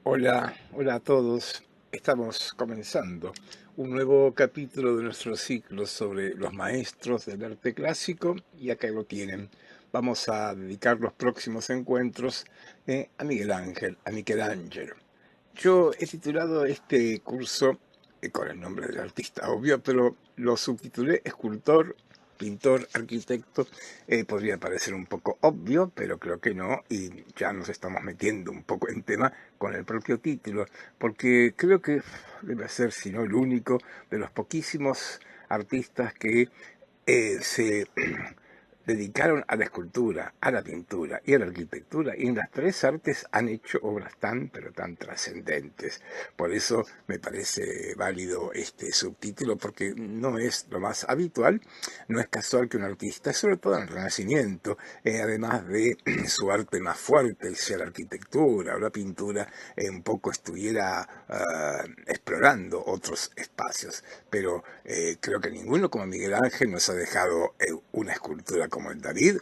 Hola, hola a todos. Estamos comenzando un nuevo capítulo de nuestro ciclo sobre los maestros del arte clásico y acá lo tienen. Vamos a dedicar los próximos encuentros a Miguel Ángel, a Michelangelo. Yo he titulado este curso con el nombre del artista, obvio, pero lo subtitulé Escultor, Pintor, Arquitecto. Podría parecer un poco obvio, pero creo que no, y ya nos estamos metiendo un poco en tema con el propio título, porque creo que debe ser, si no el único, de los poquísimos artistas que se dedicaron a la escultura, a la pintura y a la arquitectura, y en las tres artes han hecho obras tan, pero tan trascendentes. Por eso me parece válido este subtítulo, porque no es lo más habitual, no es casual que un artista, sobre todo en el Renacimiento, además de su arte más fuerte, sea la arquitectura o la pintura, un poco estuviera explorando otros espacios. Pero creo que ninguno como Miguel Ángel nos ha dejado una escultura como el David,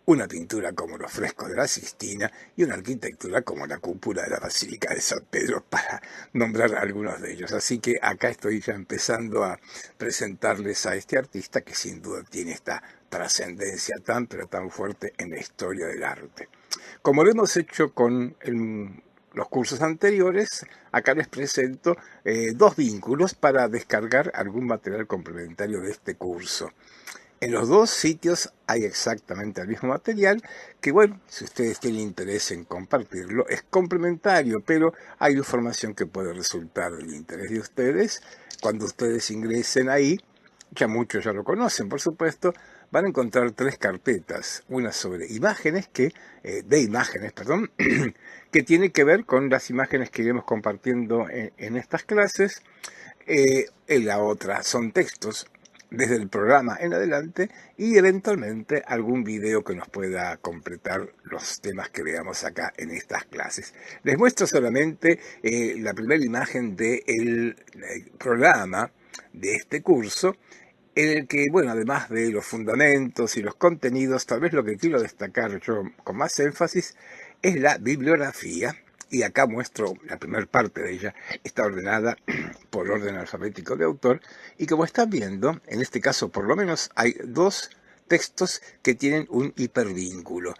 una pintura como los frescos de la Sistina y una arquitectura como la cúpula de la Basílica de San Pedro, para nombrar algunos de ellos. Así que acá estoy ya empezando a presentarles a este artista que sin duda tiene esta trascendencia tan pero tan fuerte en la historia del arte. Como lo hemos hecho con los cursos anteriores, acá les presento dos vínculos para descargar algún material complementario de este curso. En los dos sitios hay exactamente el mismo material, que bueno, si ustedes tienen interés en compartirlo, es complementario, pero hay información que puede resultar del interés de ustedes. Cuando ustedes ingresen ahí, ya muchos ya lo conocen, por supuesto, van a encontrar tres carpetas, una sobre imágenes de imágenes, perdón, que tiene que ver con las imágenes que iremos compartiendo en estas clases. En la otra son textos desde el programa en adelante y eventualmente algún video que nos pueda completar los temas que veamos acá en estas clases. Les muestro solamente la primera imagen del programa de este curso, en el que, bueno, además de los fundamentos y los contenidos, tal vez lo que quiero destacar yo con más énfasis es la bibliografía, y acá muestro la primera parte de ella. Está ordenada por orden alfabético de autor, y como están viendo, en este caso por lo menos hay dos textos que tienen un hipervínculo.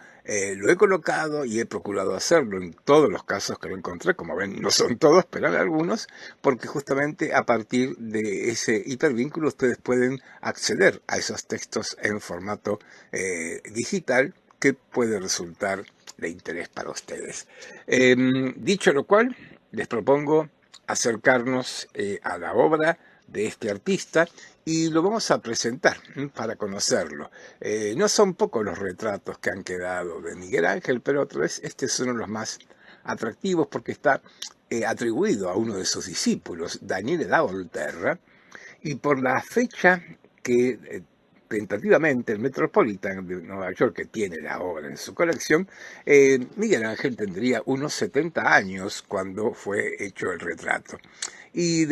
Lo he colocado y he procurado hacerlo en todos los casos que lo encontré, como ven, no son todos, pero hay algunos, porque justamente a partir de ese hipervínculo ustedes pueden acceder a esos textos en formato digital, que puede resultar de interés para ustedes. Dicho lo cual, les propongo acercarnos a la obra de este artista y lo vamos a presentar para conocerlo. No son pocos los retratos que han quedado de Miguel Ángel, pero otra vez este es uno de los más atractivos porque está atribuido a uno de sus discípulos, Daniele da Volterra, y por la fecha que tentativamente el Metropolitan de Nueva York, que tiene la obra en su colección, Miguel Ángel tendría unos 70 años cuando fue hecho el retrato. Y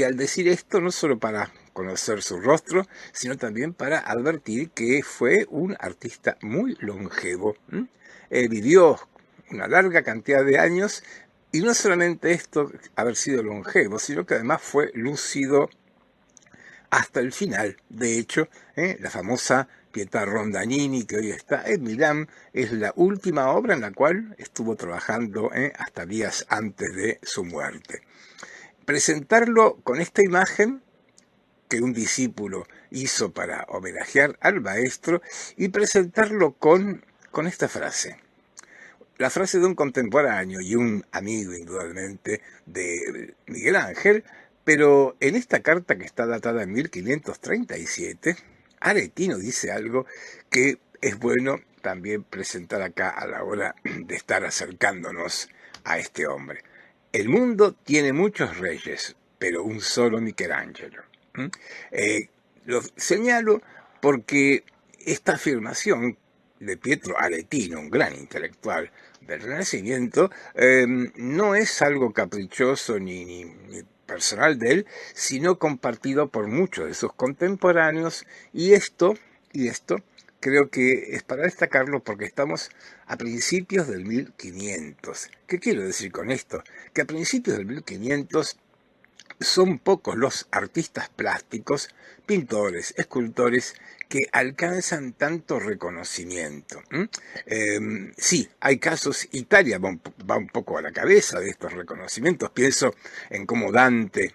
al decir esto, no solo para conocer su rostro, sino también para advertir que fue un artista muy longevo. Vivió una larga cantidad de años, y no solamente esto, haber sido longevo, sino que además fue lúcido hasta el final. De hecho, la famosa Pietà Rondanini, que hoy está en Milán, es la última obra en la cual estuvo trabajando hasta días antes de su muerte. Presentarlo con esta imagen que un discípulo hizo para homenajear al maestro, y presentarlo con esta frase. La frase de un contemporáneo y un amigo, indudablemente, de Miguel Ángel, pero en esta carta, que está datada en 1537, Aretino dice algo que es bueno también presentar acá a la hora de estar acercándonos a este hombre. El mundo tiene muchos reyes, pero un solo Michelangelo. ¿Mm? Lo señalo porque esta afirmación de Pietro Aretino, un gran intelectual del Renacimiento, no es algo caprichoso ni personal de él, sino compartido por muchos de sus contemporáneos, y esto creo que es para destacarlo porque estamos a principios del 1500. ¿Qué quiero decir con esto? Que a principios del 1500 son pocos los artistas plásticos, pintores, escultores, que alcanzan tanto reconocimiento. Sí, hay casos, Italia va un poco a la cabeza de estos reconocimientos. Pienso en cómo Dante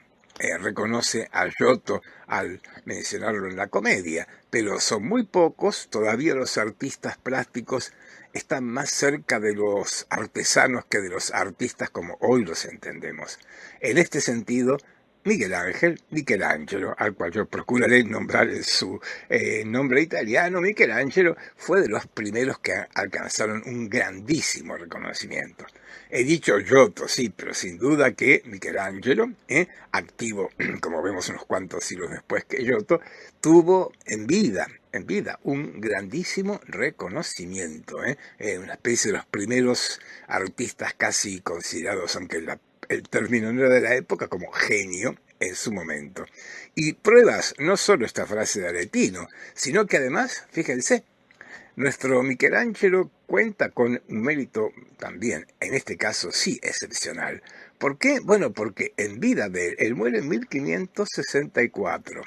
reconoce a Giotto al mencionarlo en la comedia, pero son muy pocos, todavía los artistas plásticos están más cerca de los artesanos que de los artistas como hoy los entendemos. En este sentido, Miguel Ángel, Michelangelo, al cual yo procuraré nombrar en su nombre italiano, Michelangelo fue de los primeros que alcanzaron un grandísimo reconocimiento. He dicho Giotto, sí, pero sin duda que Michelangelo, activo, como vemos unos cuantos siglos después que Giotto, tuvo en vida, un grandísimo reconocimiento, una especie de los primeros artistas casi considerados, aunque el término no era de la época, como genio en su momento. Y pruebas no solo esta frase de Aretino, sino que además, fíjense, nuestro Michelangelo cuenta con un mérito también, en este caso sí excepcional. ¿Por qué? Bueno, porque en vida de él muere en 1564.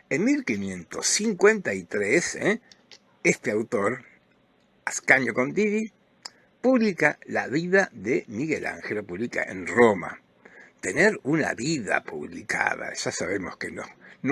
En 1553, este autor, Ascanio Condivi, publica la vida de Miguel Ángel, publica en Roma. Tener una vida publicada, ya sabemos que no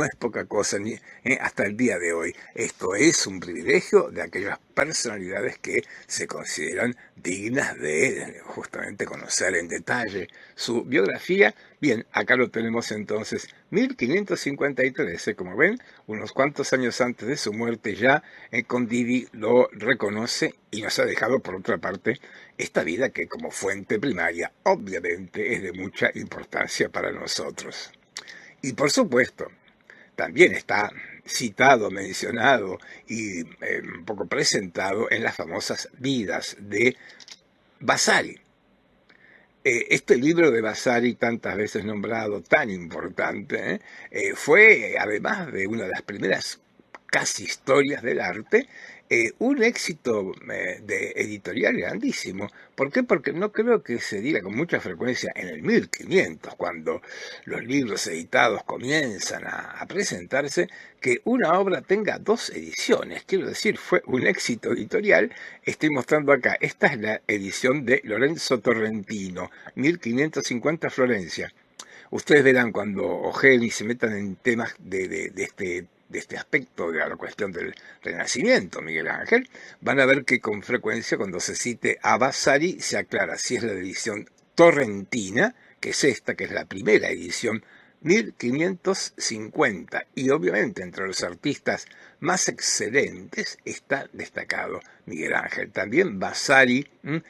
es poca cosa ni hasta el día de hoy. Esto es un privilegio de aquellas personalidades que se consideran dignas de justamente conocer en detalle su biografía. Bien, acá lo tenemos entonces, 1553, como ven, unos cuantos años antes de su muerte ya, Condivi lo reconoce y nos ha dejado, por otra parte, esta vida que como fuente primaria obviamente es de mucha importancia para nosotros. Y por supuesto, también está citado, mencionado y un poco presentado en las famosas vidas de Vasari. Este libro de Vasari, tantas veces nombrado, tan importante, fue, además de una de las primeras casi historias del arte, un éxito de editorial grandísimo. ¿Por qué? Porque no creo que se diga con mucha frecuencia en el 1500, cuando los libros editados comienzan a presentarse, que una obra tenga dos ediciones. Quiero decir, fue un éxito editorial. Estoy mostrando acá, esta es la edición de Lorenzo Torrentino, 1550 Florencia. Ustedes verán cuando ojeen y se metan en temas de este aspecto de la cuestión del Renacimiento, Miguel Ángel, van a ver que con frecuencia cuando se cite a Vasari se aclara si es la edición torrentina, que es esta, que es la primera edición, 1550, y obviamente entre los artistas más excelentes está destacado Miguel Ángel. También Vasari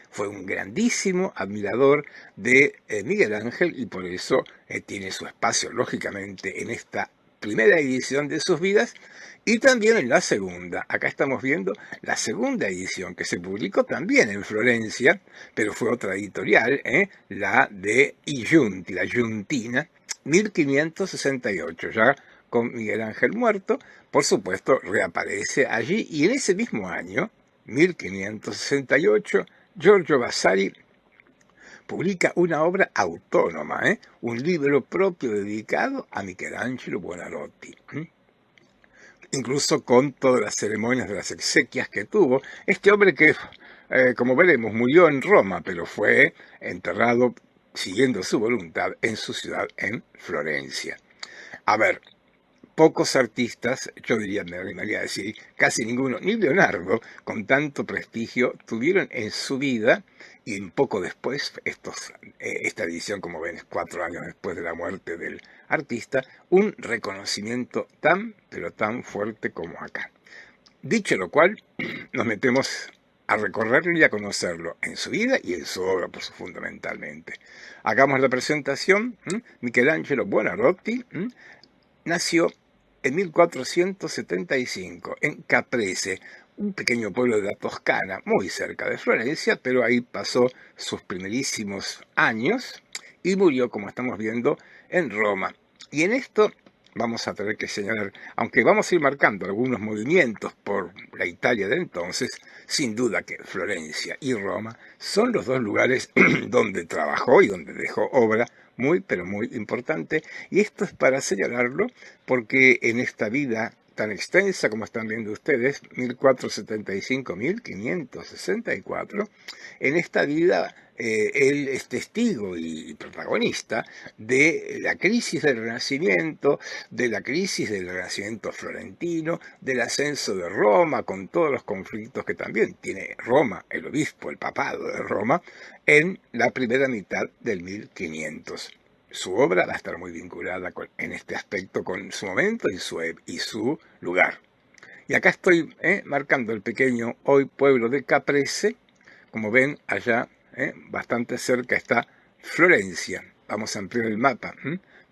fue un grandísimo admirador de Miguel Ángel y por eso tiene su espacio, lógicamente, en esta primera edición de sus vidas y también en la segunda. Acá estamos viendo la segunda edición que se publicó también en Florencia, pero fue otra editorial, la de I Giunti, la Giuntina, 1568, ya con Miguel Ángel muerto. Por supuesto, reaparece allí y en ese mismo año, 1568, Giorgio Vasari publica una obra autónoma, un libro propio dedicado a Michelangelo Buonarroti. Incluso con todas las ceremonias de las exequias que tuvo. Este hombre que, como veremos, murió en Roma, pero fue enterrado siguiendo su voluntad en su ciudad, en Florencia. A ver, pocos artistas, yo diría, me animaría a decir, casi ninguno, ni Leonardo, con tanto prestigio, tuvieron en su vida, y un poco después, esta edición, como ven, 4 años después de la muerte del artista, un reconocimiento tan, pero tan fuerte como acá. Dicho lo cual, nos metemos a recorrerlo y a conocerlo en su vida y en su obra, pues, fundamentalmente. Hagamos la presentación. Michelangelo Buonarroti nació en 1475 en Caprese, un pequeño pueblo de la Toscana, muy cerca de Florencia, pero ahí pasó sus primerísimos años y murió, como estamos viendo, en Roma. Y en esto vamos a tener que señalar, aunque vamos a ir marcando algunos movimientos por la Italia de entonces, sin duda que Florencia y Roma son los dos lugares donde trabajó y donde dejó obra muy, pero muy importante. Y esto es para señalarlo porque en esta vida tan extensa como están viendo ustedes, 1475-1564, en esta vida él es testigo y protagonista de la crisis del Renacimiento, de la crisis del Renacimiento florentino, del ascenso de Roma, con todos los conflictos que también tiene Roma, el obispo, el papado de Roma, en la primera mitad del 1500. Su obra va a estar muy vinculada en este aspecto con su momento y su lugar. Y acá estoy marcando el pequeño hoy pueblo de Caprese. Como ven, allá bastante cerca está Florencia. Vamos a ampliar el mapa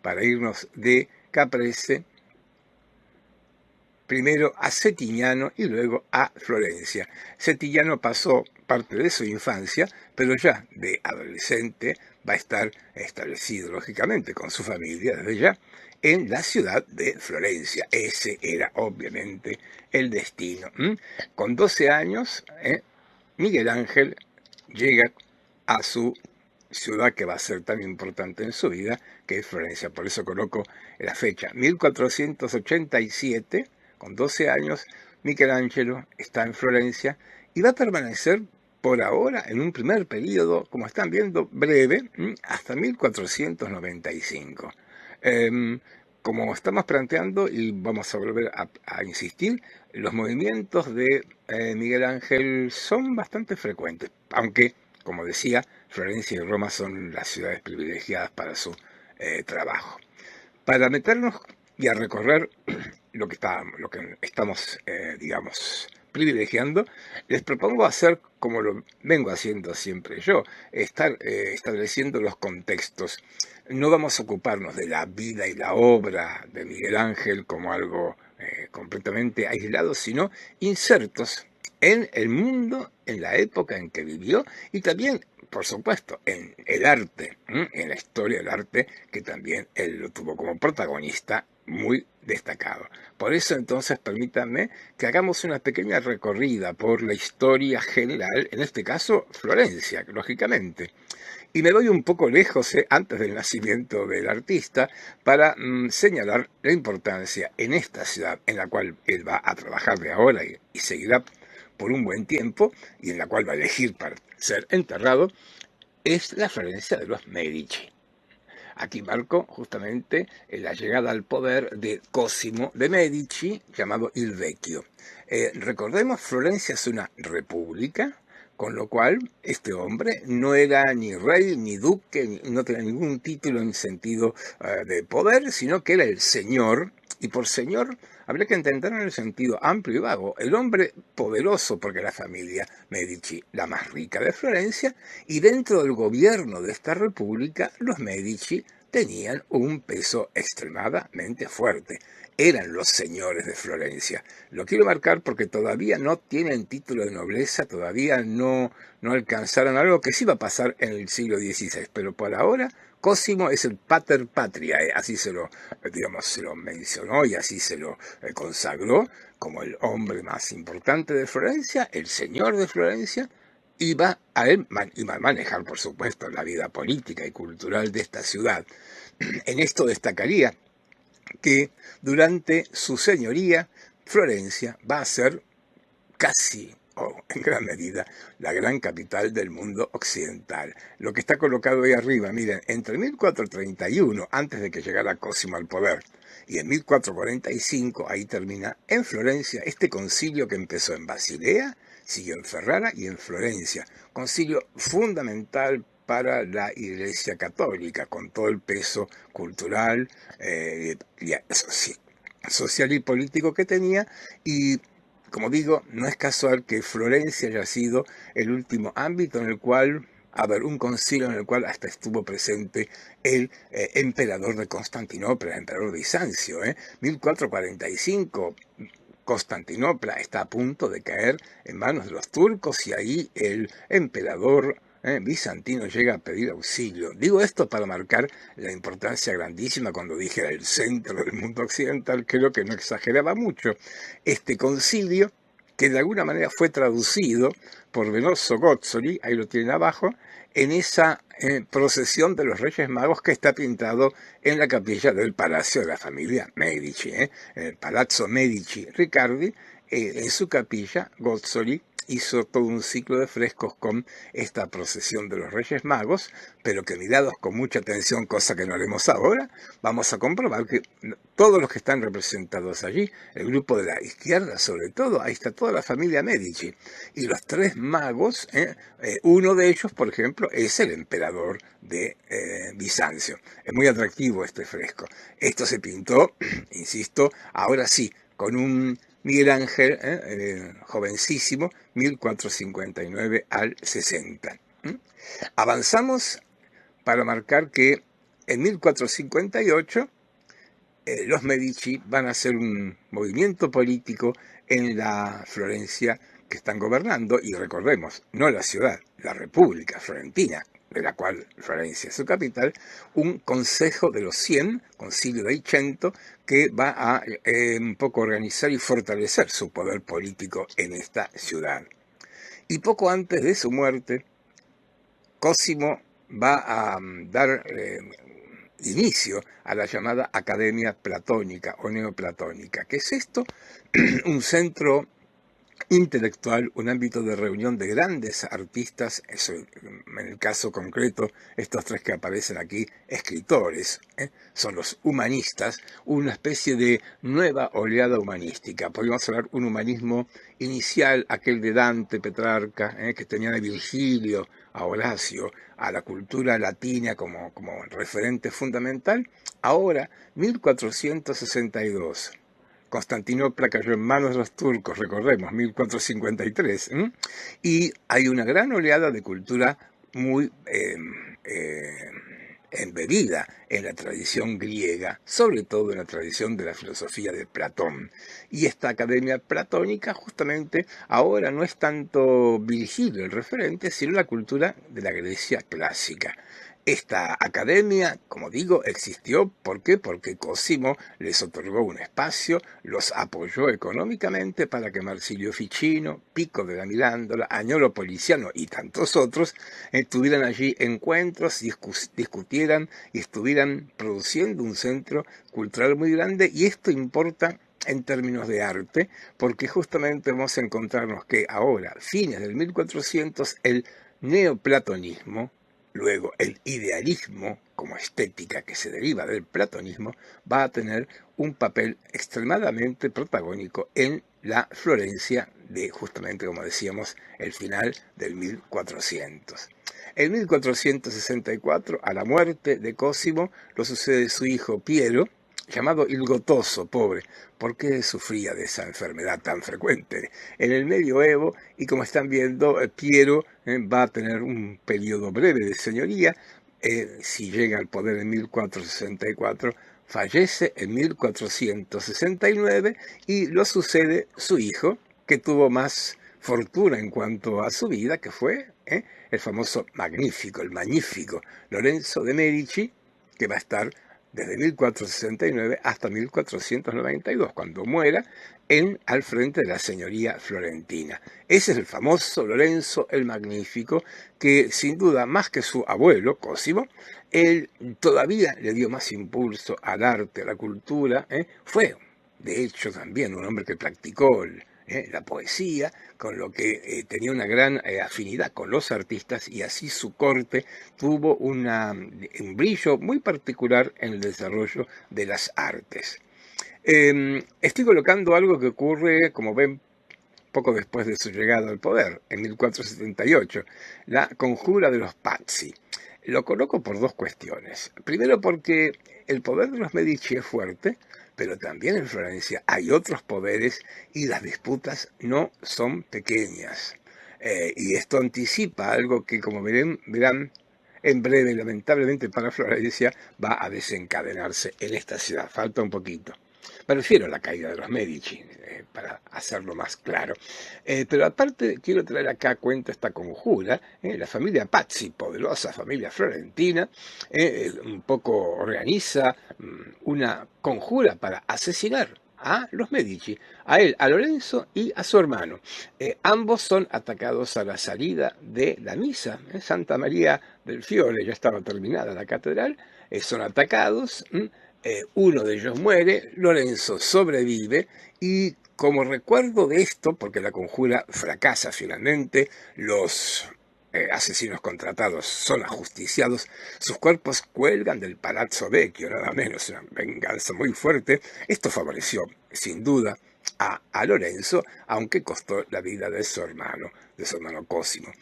para irnos de Caprese primero a Settignano y luego a Florencia. Settignano pasó parte de su infancia, pero ya de adolescente va a estar establecido, lógicamente, con su familia desde ya, en la ciudad de Florencia. Ese era, obviamente, el destino. Con 12 años, Miguel Ángel llega a su ciudad que va a ser tan importante en su vida, que es Florencia. Por eso coloco la fecha, 1487, con 12 años, Michelangelo está en Florencia y va a permanecer por ahora en un primer periodo, como están viendo, breve, hasta 1495. Como estamos planteando, y vamos a volver a insistir, los movimientos de Miguel Ángel son bastante frecuentes, aunque, como decía, Florencia y Roma son las ciudades privilegiadas para su trabajo. Para meternos y a recorrer lo que estamos, digamos, privilegiando, les propongo hacer como lo vengo haciendo siempre yo, estar estableciendo los contextos. No vamos a ocuparnos de la vida y la obra de Miguel Ángel como algo completamente aislado, sino insertos en el mundo, en la época en que vivió y también, por supuesto, en el arte, en la historia del arte, que también él lo tuvo como protagonista muy destacado. Por eso entonces permítanme que hagamos una pequeña recorrida por la historia general, en este caso Florencia, lógicamente. Y me voy un poco lejos, antes del nacimiento del artista, para señalar la importancia en esta ciudad en la cual él va a trabajar de ahora y seguirá por un buen tiempo, y en la cual va a elegir para ser enterrado, es la Florencia de los Medici. Aquí marco justamente la llegada al poder de Cosimo de Medici, llamado Il Vecchio. Recordemos, Florencia es una república, con lo cual este hombre no era ni rey ni duque, no tenía ningún título en sentido de poder, sino que era el señor, y por señor habría que entender en el sentido amplio y vago, el hombre poderoso, porque la familia Medici, la más rica de Florencia, y dentro del gobierno de esta república, los Medici tenían un peso extremadamente fuerte. Eran los señores de Florencia. Lo quiero marcar porque todavía no tienen título de nobleza, todavía no alcanzaron algo que sí va a pasar en el siglo XVI, pero por ahora Cosimo es el pater patriae, así digamos, se lo mencionó y así se lo consagró como el hombre más importante de Florencia, el señor de Florencia, y va a manejar, por supuesto, la vida política y cultural de esta ciudad. En esto destacaría que durante su señoría, Florencia va a ser casi, o en gran medida, la gran capital del mundo occidental. Lo que está colocado ahí arriba, miren, entre 1431, antes de que llegara Cosimo al poder, y en 1445, ahí termina, en Florencia, este concilio que empezó en Basilea, siguió en Ferrara y en Florencia. Concilio fundamental para la Iglesia Católica, con todo el peso cultural, social y político que tenía, y como digo, no es casual que Florencia haya sido el último ámbito en el cual, un concilio en el cual hasta estuvo presente el emperador de Constantinopla, el emperador de Bizancio, 1445. Constantinopla está a punto de caer en manos de los turcos y ahí el emperador bizantino llega a pedir auxilio. Digo esto para marcar la importancia grandísima cuando dije el centro del mundo occidental, creo que no exageraba mucho. Este concilio, que de alguna manera fue traducido por Venoso Gozzoli, ahí lo tienen abajo, en esa procesión de los Reyes Magos que está pintado en la capilla del Palacio de la familia Medici, en el Palazzo Medici Riccardi, en su capilla Gozzoli hizo todo un ciclo de frescos con esta procesión de los Reyes Magos, pero que mirados con mucha atención, cosa que no haremos ahora, vamos a comprobar que todos los que están representados allí, el grupo de la izquierda sobre todo, ahí está toda la familia Medici, y los tres magos, uno de ellos, por ejemplo, es el emperador de Bizancio. Es muy atractivo este fresco. Esto se pintó, insisto, ahora sí, con un Miguel Ángel, jovencísimo, 1459 al 60. Avanzamos para marcar que en 1458 los Medici van a hacer un movimiento político en la Florencia que están gobernando, y recordemos, no la ciudad, la República Florentina, de la cual Florencia es su capital, un Consejo de los 100, Concilio de Cento, que va a un poco organizar y fortalecer su poder político en esta ciudad. Y poco antes de su muerte, Cosimo va a dar inicio a la llamada Academia Platónica o Neoplatónica. ¿Qué es esto? Un centro intelectual, un ámbito de reunión de grandes artistas, eso, en el caso concreto, estos tres que aparecen aquí, escritores, son los humanistas, una especie de nueva oleada humanística. Podríamos hablar un humanismo inicial, aquel de Dante, Petrarca, que tenía de Virgilio, a Horacio, a la cultura latina como referente fundamental. Ahora, 1462. Constantinopla cayó en manos de los turcos, recordemos, 1453, y hay una gran oleada de cultura muy embebida en la tradición griega, sobre todo en la tradición de la filosofía de Platón. Y esta academia platónica justamente ahora no es tanto Virgilio el referente, sino la cultura de la Grecia clásica. Esta academia, como digo, existió. ¿Por qué? Porque Cosimo les otorgó un espacio, los apoyó económicamente para que Marsilio Ficino, Pico de la Mirándola, Agnolo Poliziano y tantos otros tuvieran allí encuentros, discutieran y estuvieran produciendo un centro cultural muy grande. Y esto importa en términos de arte, porque justamente vamos a encontrarnos que ahora, fines del 1400, el neoplatonismo, luego el idealismo como estética que se deriva del platonismo, va a tener un papel extremadamente protagónico en la Florencia de, justamente como decíamos, el final del 1400. En 1464, a la muerte de Cosimo, lo sucede su hijo Piero, llamado Il Gotoso, pobre. ¿Por qué sufría de esa enfermedad tan frecuente en el medioevo? Y como están viendo, Piero va a tener un periodo breve de señoría. Si llega al poder en 1464, fallece en 1469 y lo sucede su hijo, que tuvo más fortuna en cuanto a su vida, que fue el famoso magnífico, el magnífico Lorenzo de Medici, que va a estar desde 1469 hasta 1492, cuando muera, al frente de la señoría florentina. Ese es el famoso Lorenzo el Magnífico, que sin duda, más que su abuelo, Cosimo, él todavía le dio más impulso al arte, a la cultura. Fue, de hecho, también un hombre que practicó la poesía, con lo que tenía una gran afinidad con los artistas, y así su corte tuvo un brillo muy particular en el desarrollo de las artes. Estoy colocando algo que ocurre, como ven, poco después de su llegada al poder, en 1478, la conjura de los Pazzi. Lo coloco por dos cuestiones. Primero, porque el poder de los Medici es fuerte, pero también en Florencia hay otros poderes y las disputas no son pequeñas. Y esto anticipa algo que, como verán, en breve, lamentablemente para Florencia, va a desencadenarse en esta ciudad. Falta un poquito. Me refiero a la caída de los Medici, para hacerlo más claro. Pero aparte, quiero traer acá a cuenta esta conjura. La familia Pazzi, poderosa familia florentina, un poco organiza una conjura para asesinar a los Medici, a él, a Lorenzo y a su hermano. Ambos son atacados a la salida de la misa. Santa María del Fiore, ya estaba terminada la catedral, son atacados. Uno de ellos muere, Lorenzo sobrevive y como recuerdo de esto, porque la conjura fracasa finalmente, los asesinos contratados son ajusticiados, sus cuerpos cuelgan del Palazzo Vecchio, nada menos, una venganza muy fuerte. Esto favoreció, sin duda, a Lorenzo, aunque costó la vida de su hermano Cosimo.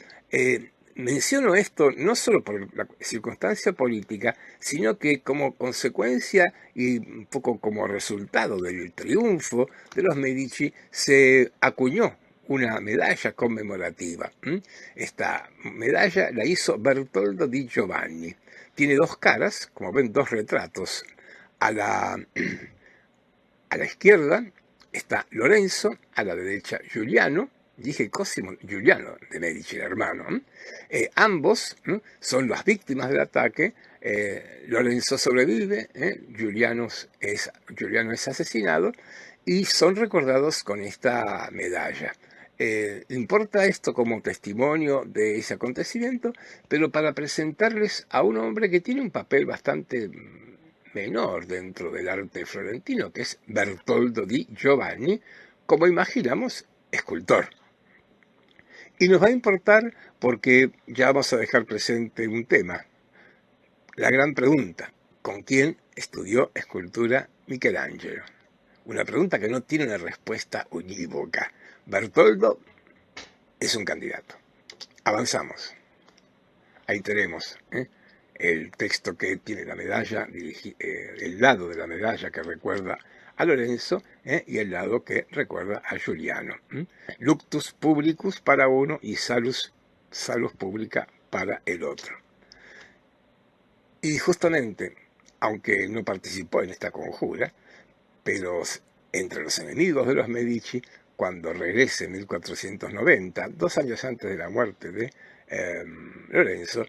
Menciono esto no solo por la circunstancia política, sino que como consecuencia y un poco como resultado del triunfo de los Medici se acuñó una medalla conmemorativa. Esta medalla la hizo Bertoldo di Giovanni. Tiene dos caras, como ven, dos retratos. A la, a la izquierda está Lorenzo, a la derecha Giuliano. Dije Cosimo, Giuliano de Medici, el hermano. Ambos son las víctimas del ataque. Lorenzo sobrevive, Giuliano es asesinado y son recordados con esta medalla. Importa esto como testimonio de ese acontecimiento, pero para presentarles a un hombre que tiene un papel bastante menor dentro del arte florentino, que es Bertoldo di Giovanni, como imaginamos, escultor. Y nos va a importar porque ya vamos a dejar presente un tema, la gran pregunta: ¿con quién estudió escultura Michelangelo? Una pregunta que no tiene una respuesta unívoca. Bertoldo es un candidato. Avanzamos. Ahí tenemos el texto que tiene la medalla, el lado de la medalla que recuerda a Lorenzo y el lado que recuerda a Giuliano. Luctus publicus para uno y salus publica para el otro. Y justamente, aunque no participó en esta conjura, pero entre los enemigos de los Medici, cuando regrese en 1490, 2 años antes de la muerte de Lorenzo,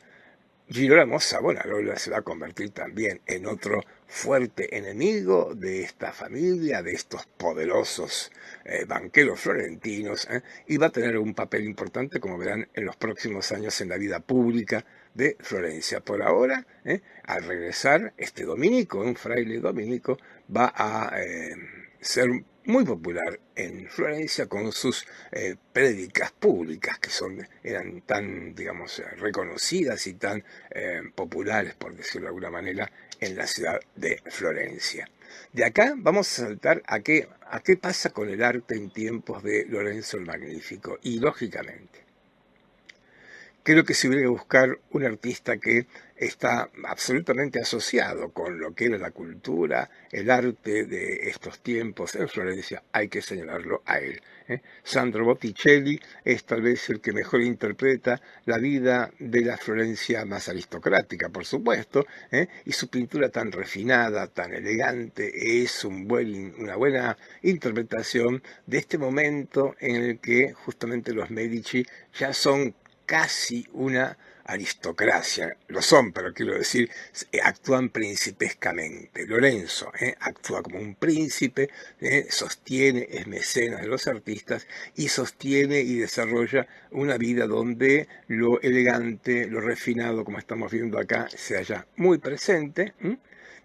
Girolamo Savonarola se va a convertir también en otro fuerte enemigo de esta familia, de estos poderosos banqueros florentinos, y va a tener un papel importante, como verán, en los próximos años en la vida pública de Florencia. Por ahora, al regresar, este dominico, un fraile dominico, va a ser muy popular en Florencia con sus prédicas públicas que eran tan, digamos, reconocidas y tan populares, por decirlo de alguna manera, en la ciudad de Florencia. De acá vamos a saltar a qué pasa con el arte en tiempos de Lorenzo el Magnífico. Y lógicamente, creo que si hubiera que buscar un artista que está absolutamente asociado con lo que era la cultura, el arte de estos tiempos en Florencia, hay que señalarlo a él. Sandro Botticelli es tal vez el que mejor interpreta la vida de la Florencia más aristocrática, por supuesto, y su pintura tan refinada, tan elegante, es una buena interpretación de este momento en el que justamente los Medici ya son casi una aristocracia. Lo son, pero quiero decir, actúan principescamente. Lorenzo actúa como un príncipe, sostiene, es mecenas de los artistas y sostiene y desarrolla una vida donde lo elegante, lo refinado, como estamos viendo acá, se halla muy presente,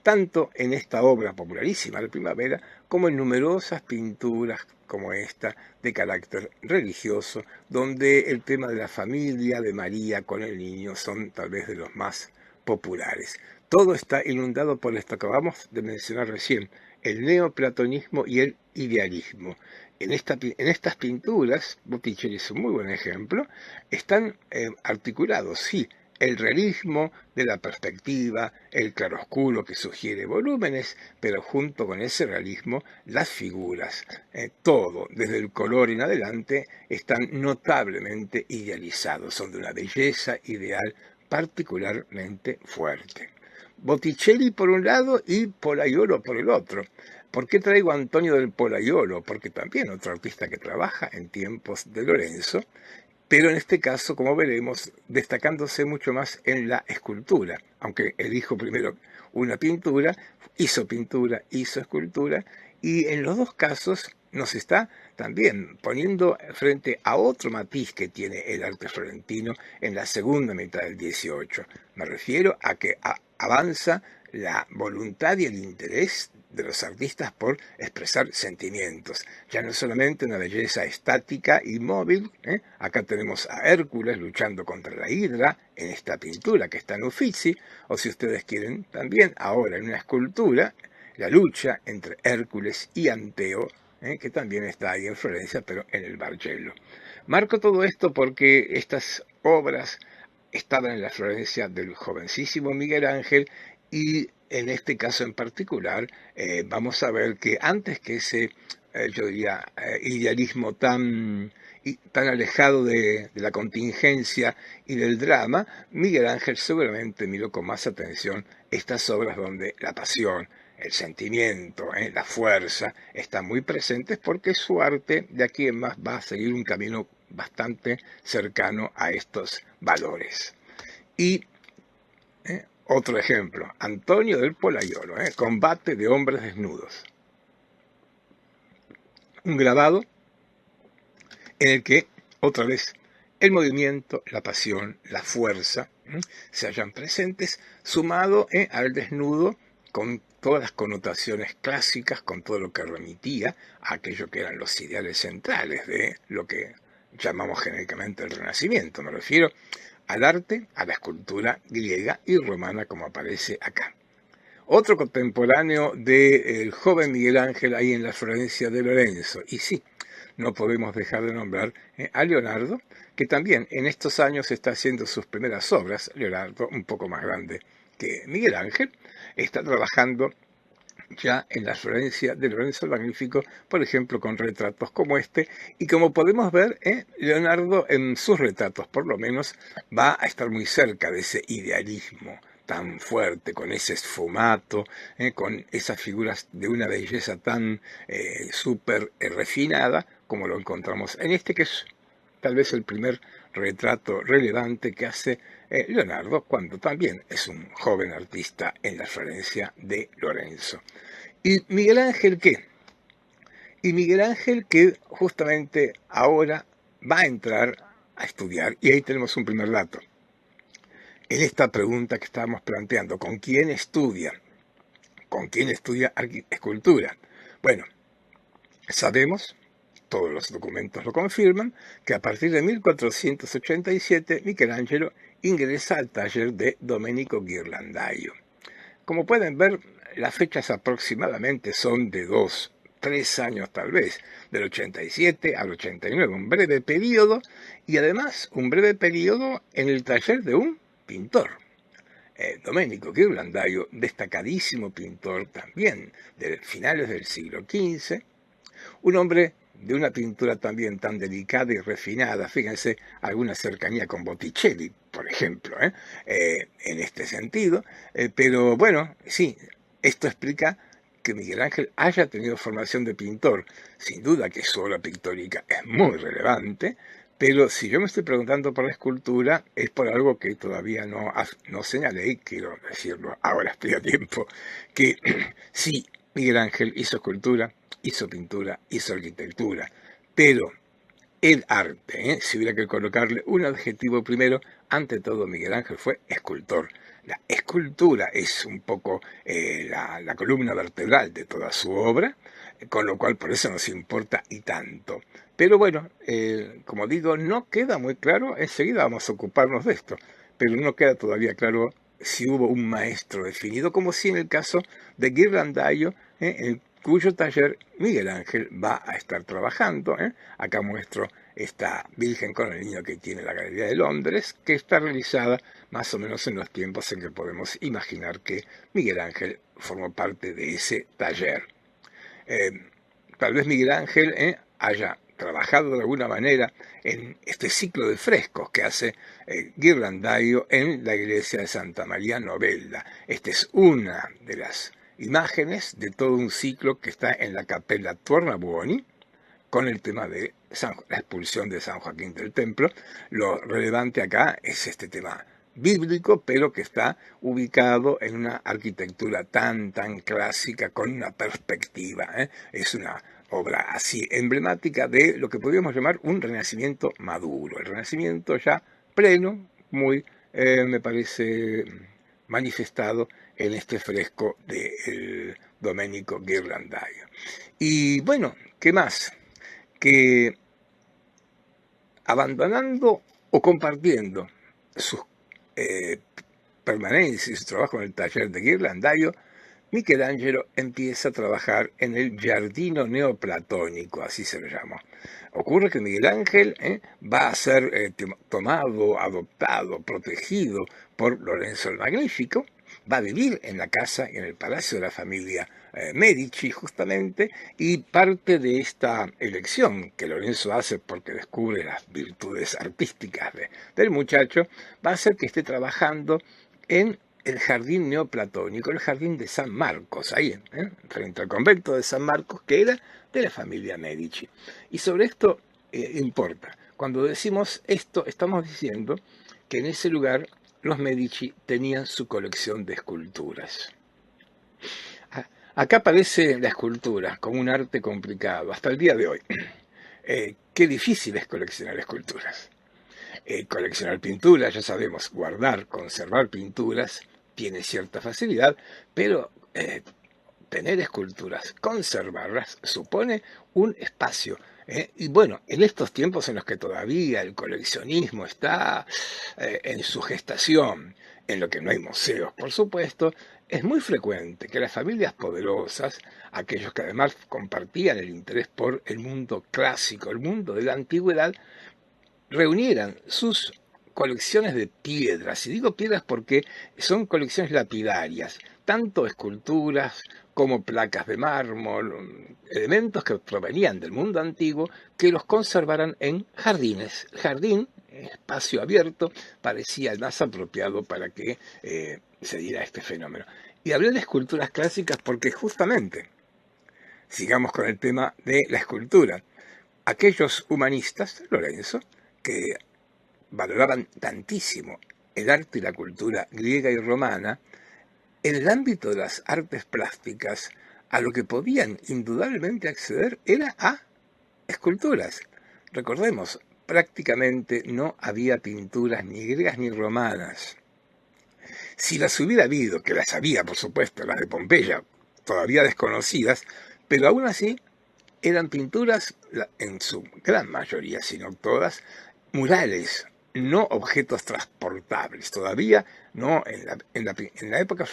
tanto en esta obra popularísima, La Primavera, como en numerosas pinturas como esta de carácter religioso, donde el tema de la familia de María con el niño son tal vez de los más populares. Todo está inundado por esto que acabamos de mencionar recién, el neoplatonismo y el idealismo. En estas pinturas, Botticelli es un muy buen ejemplo, están articulados, sí, el realismo de la perspectiva, el claroscuro que sugiere volúmenes, pero junto con ese realismo, las figuras, todo, desde el color en adelante, están notablemente idealizados, son de una belleza ideal particularmente fuerte. Botticelli por un lado y Pollaiolo por el otro. ¿Por qué traigo a Antonio del Polaiolo? Porque también otro artista que trabaja en tiempos de Lorenzo, pero en este caso, como veremos, destacándose mucho más en la escultura, aunque elijo primero una pintura, hizo escultura, y en los dos casos nos está también poniendo frente a otro matiz que tiene el arte florentino en la segunda mitad del 18. Me refiero a que avanza la voluntad y el interés de los artistas por expresar sentimientos. Ya no es solamente una belleza estática y móvil, ¿eh? Acá tenemos a Hércules luchando contra la hidra en esta pintura que está en Uffizi, o si ustedes quieren, también ahora en una escultura, la lucha entre Hércules y Anteo, que también está ahí en Florencia, pero en el Bargello. Marco todo esto porque estas obras estaban en la Florencia del jovencísimo Miguel Ángel y en este caso en particular vamos a ver que antes que ese, yo diría, idealismo tan alejado de la contingencia y del drama, Miguel Ángel seguramente miró con más atención estas obras donde la pasión, el sentimiento, la fuerza están muy presentes porque su arte de aquí en más va a seguir un camino bastante cercano a estos valores. Y otro ejemplo, Antonio del Polaiolo, Combate de hombres desnudos. Un grabado en el que, otra vez, el movimiento, la pasión, la fuerza se hallan presentes, sumado al desnudo con todas las connotaciones clásicas, con todo lo que remitía a aquello que eran los ideales centrales de lo que llamamos genéricamente el Renacimiento. Me refiero al arte, a la escultura griega y romana como aparece acá. Otro contemporáneo del joven Miguel Ángel ahí en la Florencia de Lorenzo. Y sí, no podemos dejar de nombrar a Leonardo, que también en estos años está haciendo sus primeras obras. Leonardo, un poco más grande que Miguel Ángel, está trabajando ya en la Florencia de Lorenzo el Magnífico, por ejemplo, con retratos como este, y como podemos ver, Leonardo en sus retratos, por lo menos, va a estar muy cerca de ese idealismo tan fuerte, con ese sfumato, con esas figuras de una belleza tan súper refinada, como lo encontramos en este, que es tal vez el primer retrato relevante que hace Leonardo, cuando también es un joven artista en la Florencia de Lorenzo. ¿Y Miguel Ángel qué? Y Miguel Ángel que justamente ahora va a entrar a estudiar, y ahí tenemos un primer dato. En esta pregunta que estábamos planteando, ¿con quién estudia? ¿Con quién estudia escultura? Bueno, sabemos, todos los documentos lo confirman, que a partir de 1487 Michelangelo ingresa al taller de Domenico Ghirlandaio. Como pueden ver, las fechas aproximadamente son de 3 años tal vez, del 87 al 89, un breve periodo, y además un breve periodo en el taller de un pintor. Domenico Ghirlandaio, destacadísimo pintor también de finales del siglo XV, un hombre de una pintura también tan delicada y refinada, fíjense, alguna cercanía con Botticelli, por ejemplo, en este sentido, pero bueno, sí, esto explica que Miguel Ángel haya tenido formación de pintor. Sin duda que su obra pictórica es muy relevante, pero si yo me estoy preguntando por la escultura, es por algo que todavía no señalé, y quiero decirlo ahora, estoy a tiempo, que sí, Miguel Ángel hizo escultura, hizo pintura, hizo arquitectura, pero el arte, si hubiera que colocarle un adjetivo primero, ante todo Miguel Ángel fue escultor. La escultura es un poco la columna vertebral de toda su obra, con lo cual por eso nos importa y tanto. Pero bueno, como digo, no queda muy claro, enseguida vamos a ocuparnos de esto, pero no queda todavía claro si hubo un maestro definido, como si en el caso de Ghirlandaio, en cuyo taller Miguel Ángel va a estar trabajando. Acá muestro esta Virgen con el Niño que tiene la Galería de Londres, que está realizada más o menos en los tiempos en que podemos imaginar que Miguel Ángel formó parte de ese taller. Tal vez Miguel Ángel haya trabajado de alguna manera en este ciclo de frescos que hace Ghirlandaio en la iglesia de Santa María Novella. Esta es una de las imágenes de todo un ciclo que está en la Capella Tornabuoni, con el tema de la expulsión de San Joaquín del Templo. Lo relevante acá es este tema bíblico, pero que está ubicado en una arquitectura tan clásica, con una perspectiva, ¿eh? Es una obra así emblemática de lo que podríamos llamar un renacimiento maduro, el renacimiento ya pleno, muy, me parece, manifestado en este fresco del Domenico Ghirlandaio. Y bueno, ¿qué más? Que abandonando o compartiendo sus permanencias y su trabajo en el taller de Ghirlandaio, Michelangelo empieza a trabajar en el giardino neoplatónico, así se lo llamó. Ocurre que Miguel Ángel va a ser tomado, adoptado, protegido por Lorenzo el Magnífico, va a vivir en la casa y en el palacio de la familia Medici, justamente, y parte de esta elección que Lorenzo hace porque descubre las virtudes artísticas del muchacho, va a hacer que esté trabajando en el jardín neoplatónico, el jardín de San Marcos, ahí, frente al convento de San Marcos, que era de la familia Medici. Y sobre esto importa. Cuando decimos esto, estamos diciendo que en ese lugar los Medici tenían su colección de esculturas. Acá aparece la escultura como un arte complicado, hasta el día de hoy. Qué difícil es coleccionar esculturas. Coleccionar pinturas, ya sabemos, guardar, conservar pinturas, tiene cierta facilidad, pero tener esculturas, conservarlas, supone un espacio. Y bueno, en estos tiempos en los que todavía el coleccionismo está en su gestación, en lo que no hay museos, por supuesto, es muy frecuente que las familias poderosas, aquellos que además compartían el interés por el mundo clásico, el mundo de la antigüedad, reunieran sus colecciones de piedras, y digo piedras porque son colecciones lapidarias, tanto esculturas como placas de mármol, elementos que provenían del mundo antiguo, que los conservaran en jardines. Jardín, espacio abierto, parecía el más apropiado para que se diera este fenómeno. Y hablé de esculturas clásicas porque justamente, sigamos con el tema de la escultura, aquellos humanistas, Lorenzo, que valoraban tantísimo el arte y la cultura griega y romana, en el ámbito de las artes plásticas, a lo que podían indudablemente acceder era a esculturas. Recordemos, prácticamente no había pinturas ni griegas ni romanas. Si las hubiera habido, que las había, por supuesto, las de Pompeya, todavía desconocidas, pero aún así eran pinturas, en su gran mayoría, si no todas, murales, no objetos transportables. Todavía no, en la época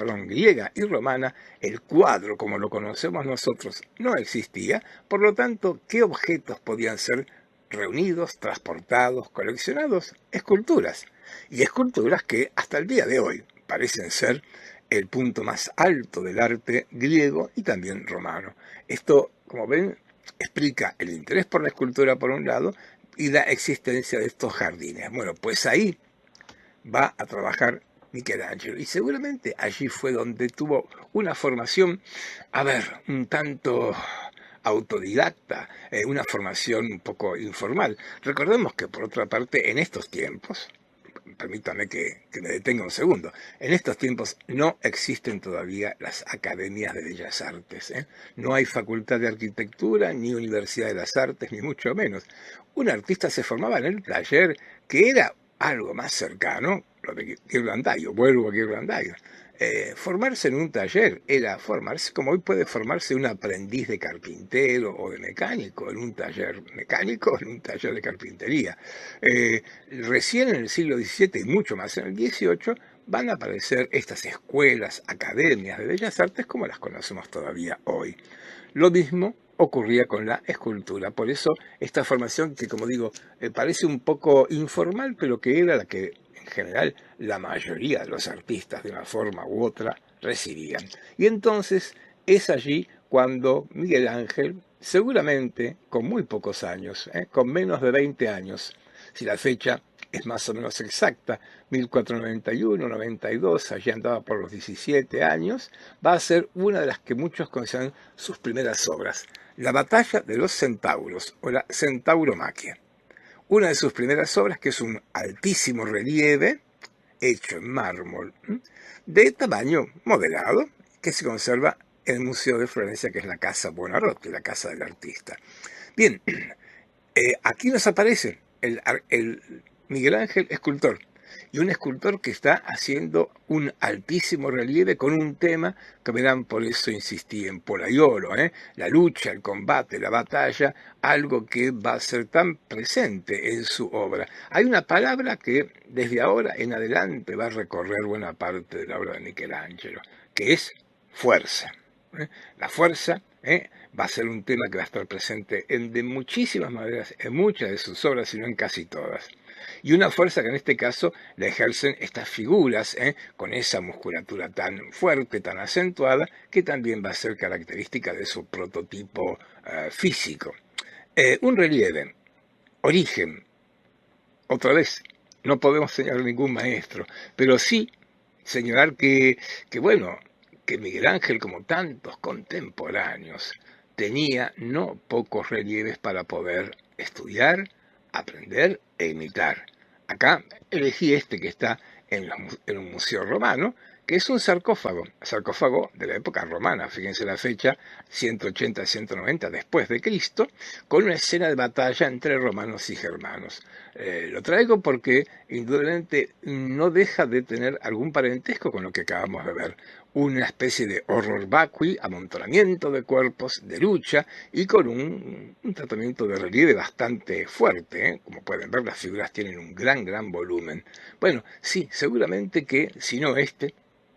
griega y romana, el cuadro, como lo conocemos nosotros, no existía. Por lo tanto, ¿qué objetos podían ser reunidos, transportados, coleccionados? Esculturas. Y esculturas que hasta el día de hoy parecen ser el punto más alto del arte griego y también romano. Esto, como ven, explica el interés por la escultura por un lado y la existencia de estos jardines. Bueno, pues ahí va a trabajar Michelangelo y seguramente allí fue donde tuvo una formación, un tanto autodidacta, una formación un poco informal. Recordemos que por otra parte en estos tiempos, permítame que me detenga un segundo. En estos tiempos no existen todavía las academias de bellas artes. No hay facultad de arquitectura, ni universidad de las artes, ni mucho menos. Un artista se formaba en el taller, que era algo más cercano, lo de Ghirlandaio, vuelvo a Ghirlandaio. Formarse en un taller era formarse como hoy puede formarse un aprendiz de carpintero o de mecánico en un taller mecánico, en un taller de carpintería. Recién en el siglo XVII y mucho más en el XVIII van a aparecer estas escuelas, academias de bellas artes como las conocemos todavía hoy. Lo mismo ocurría con la escultura, por eso esta formación que, como digo, parece un poco informal, pero que era la que en general la mayoría de los artistas de una forma u otra recibían. Y entonces es allí cuando Miguel Ángel, seguramente con muy pocos años, con menos de 20 años, si la fecha es más o menos exacta, 1491, 92, allí andaba por los 17 años, va a ser una de las que muchos consideran sus primeras obras, La batalla de los centauros o la Centauromaquia. Una de sus primeras obras, que es un altísimo relieve hecho en mármol, de tamaño moderado, que se conserva en el Museo de Florencia, que es la Casa Buonarroti, la casa del artista. Bien, aquí nos aparece el Miguel Ángel escultor, y un escultor que está haciendo un altísimo relieve con un tema que verán, por eso insistí en Polaiolo, la lucha, el combate, la batalla, algo que va a ser tan presente en su obra. Hay una palabra que desde ahora en adelante va a recorrer buena parte de la obra de Michelangelo, que es fuerza. La fuerza va a ser un tema que va a estar presente de muchísimas maneras, en muchas de sus obras, si no en casi todas. Y una fuerza que en este caso la ejercen estas figuras, con esa musculatura tan fuerte, tan acentuada, que también va a ser característica de su prototipo físico. Un relieve, origen, otra vez, no podemos señalar ningún maestro, pero sí señalar bueno, que Miguel Ángel, como tantos contemporáneos, tenía no pocos relieves para poder estudiar, aprender e imitar. Acá elegí este que está en un museo romano, que es un sarcófago de la época romana, fíjense la fecha, 180-190 después de Cristo, con una escena de batalla entre romanos y germanos. Lo traigo porque indudablemente no deja de tener algún parentesco con lo que acabamos de ver. Una especie de horror vacui, amontonamiento de cuerpos, de lucha y con un tratamiento de relieve bastante fuerte. Como pueden ver, las figuras tienen un gran volumen. Bueno, sí, seguramente que si no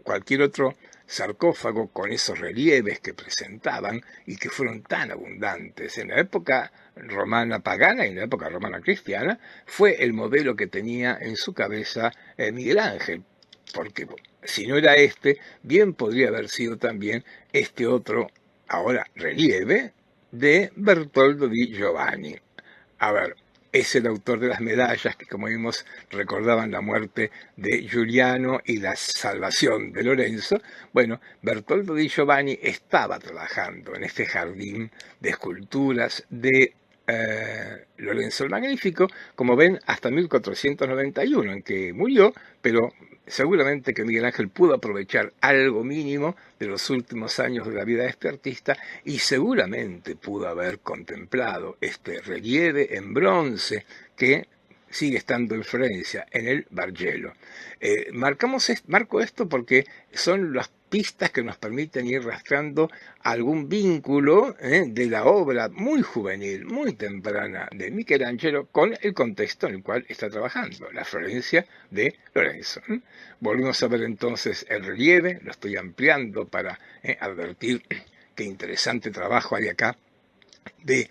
cualquier otro sarcófago con esos relieves que presentaban y que fueron tan abundantes en la época romana pagana y en la época romana cristiana, fue el modelo que tenía en su cabeza Miguel Ángel, porque si no era bien podría haber sido también este otro, ahora relieve, de Bertoldo di Giovanni. A ver, es el autor de las medallas que, como vimos, recordaban la muerte de Giuliano y la salvación de Lorenzo. Bueno, Bertoldo di Giovanni estaba trabajando en este jardín de esculturas de Lorenzo el Magnífico, como ven, hasta 1491, en que murió, pero seguramente que Miguel Ángel pudo aprovechar algo mínimo de los últimos años de la vida de este artista y seguramente pudo haber contemplado este relieve en bronce que sigue estando en Florencia, en el Bargello. Marco esto porque son las pistas que nos permiten ir rastreando algún vínculo de la obra muy juvenil, muy temprana de Michelangelo con el contexto en el cual está trabajando, la Florencia de Lorenzo. Volvemos a ver entonces el relieve, lo estoy ampliando para advertir qué interesante trabajo hay acá de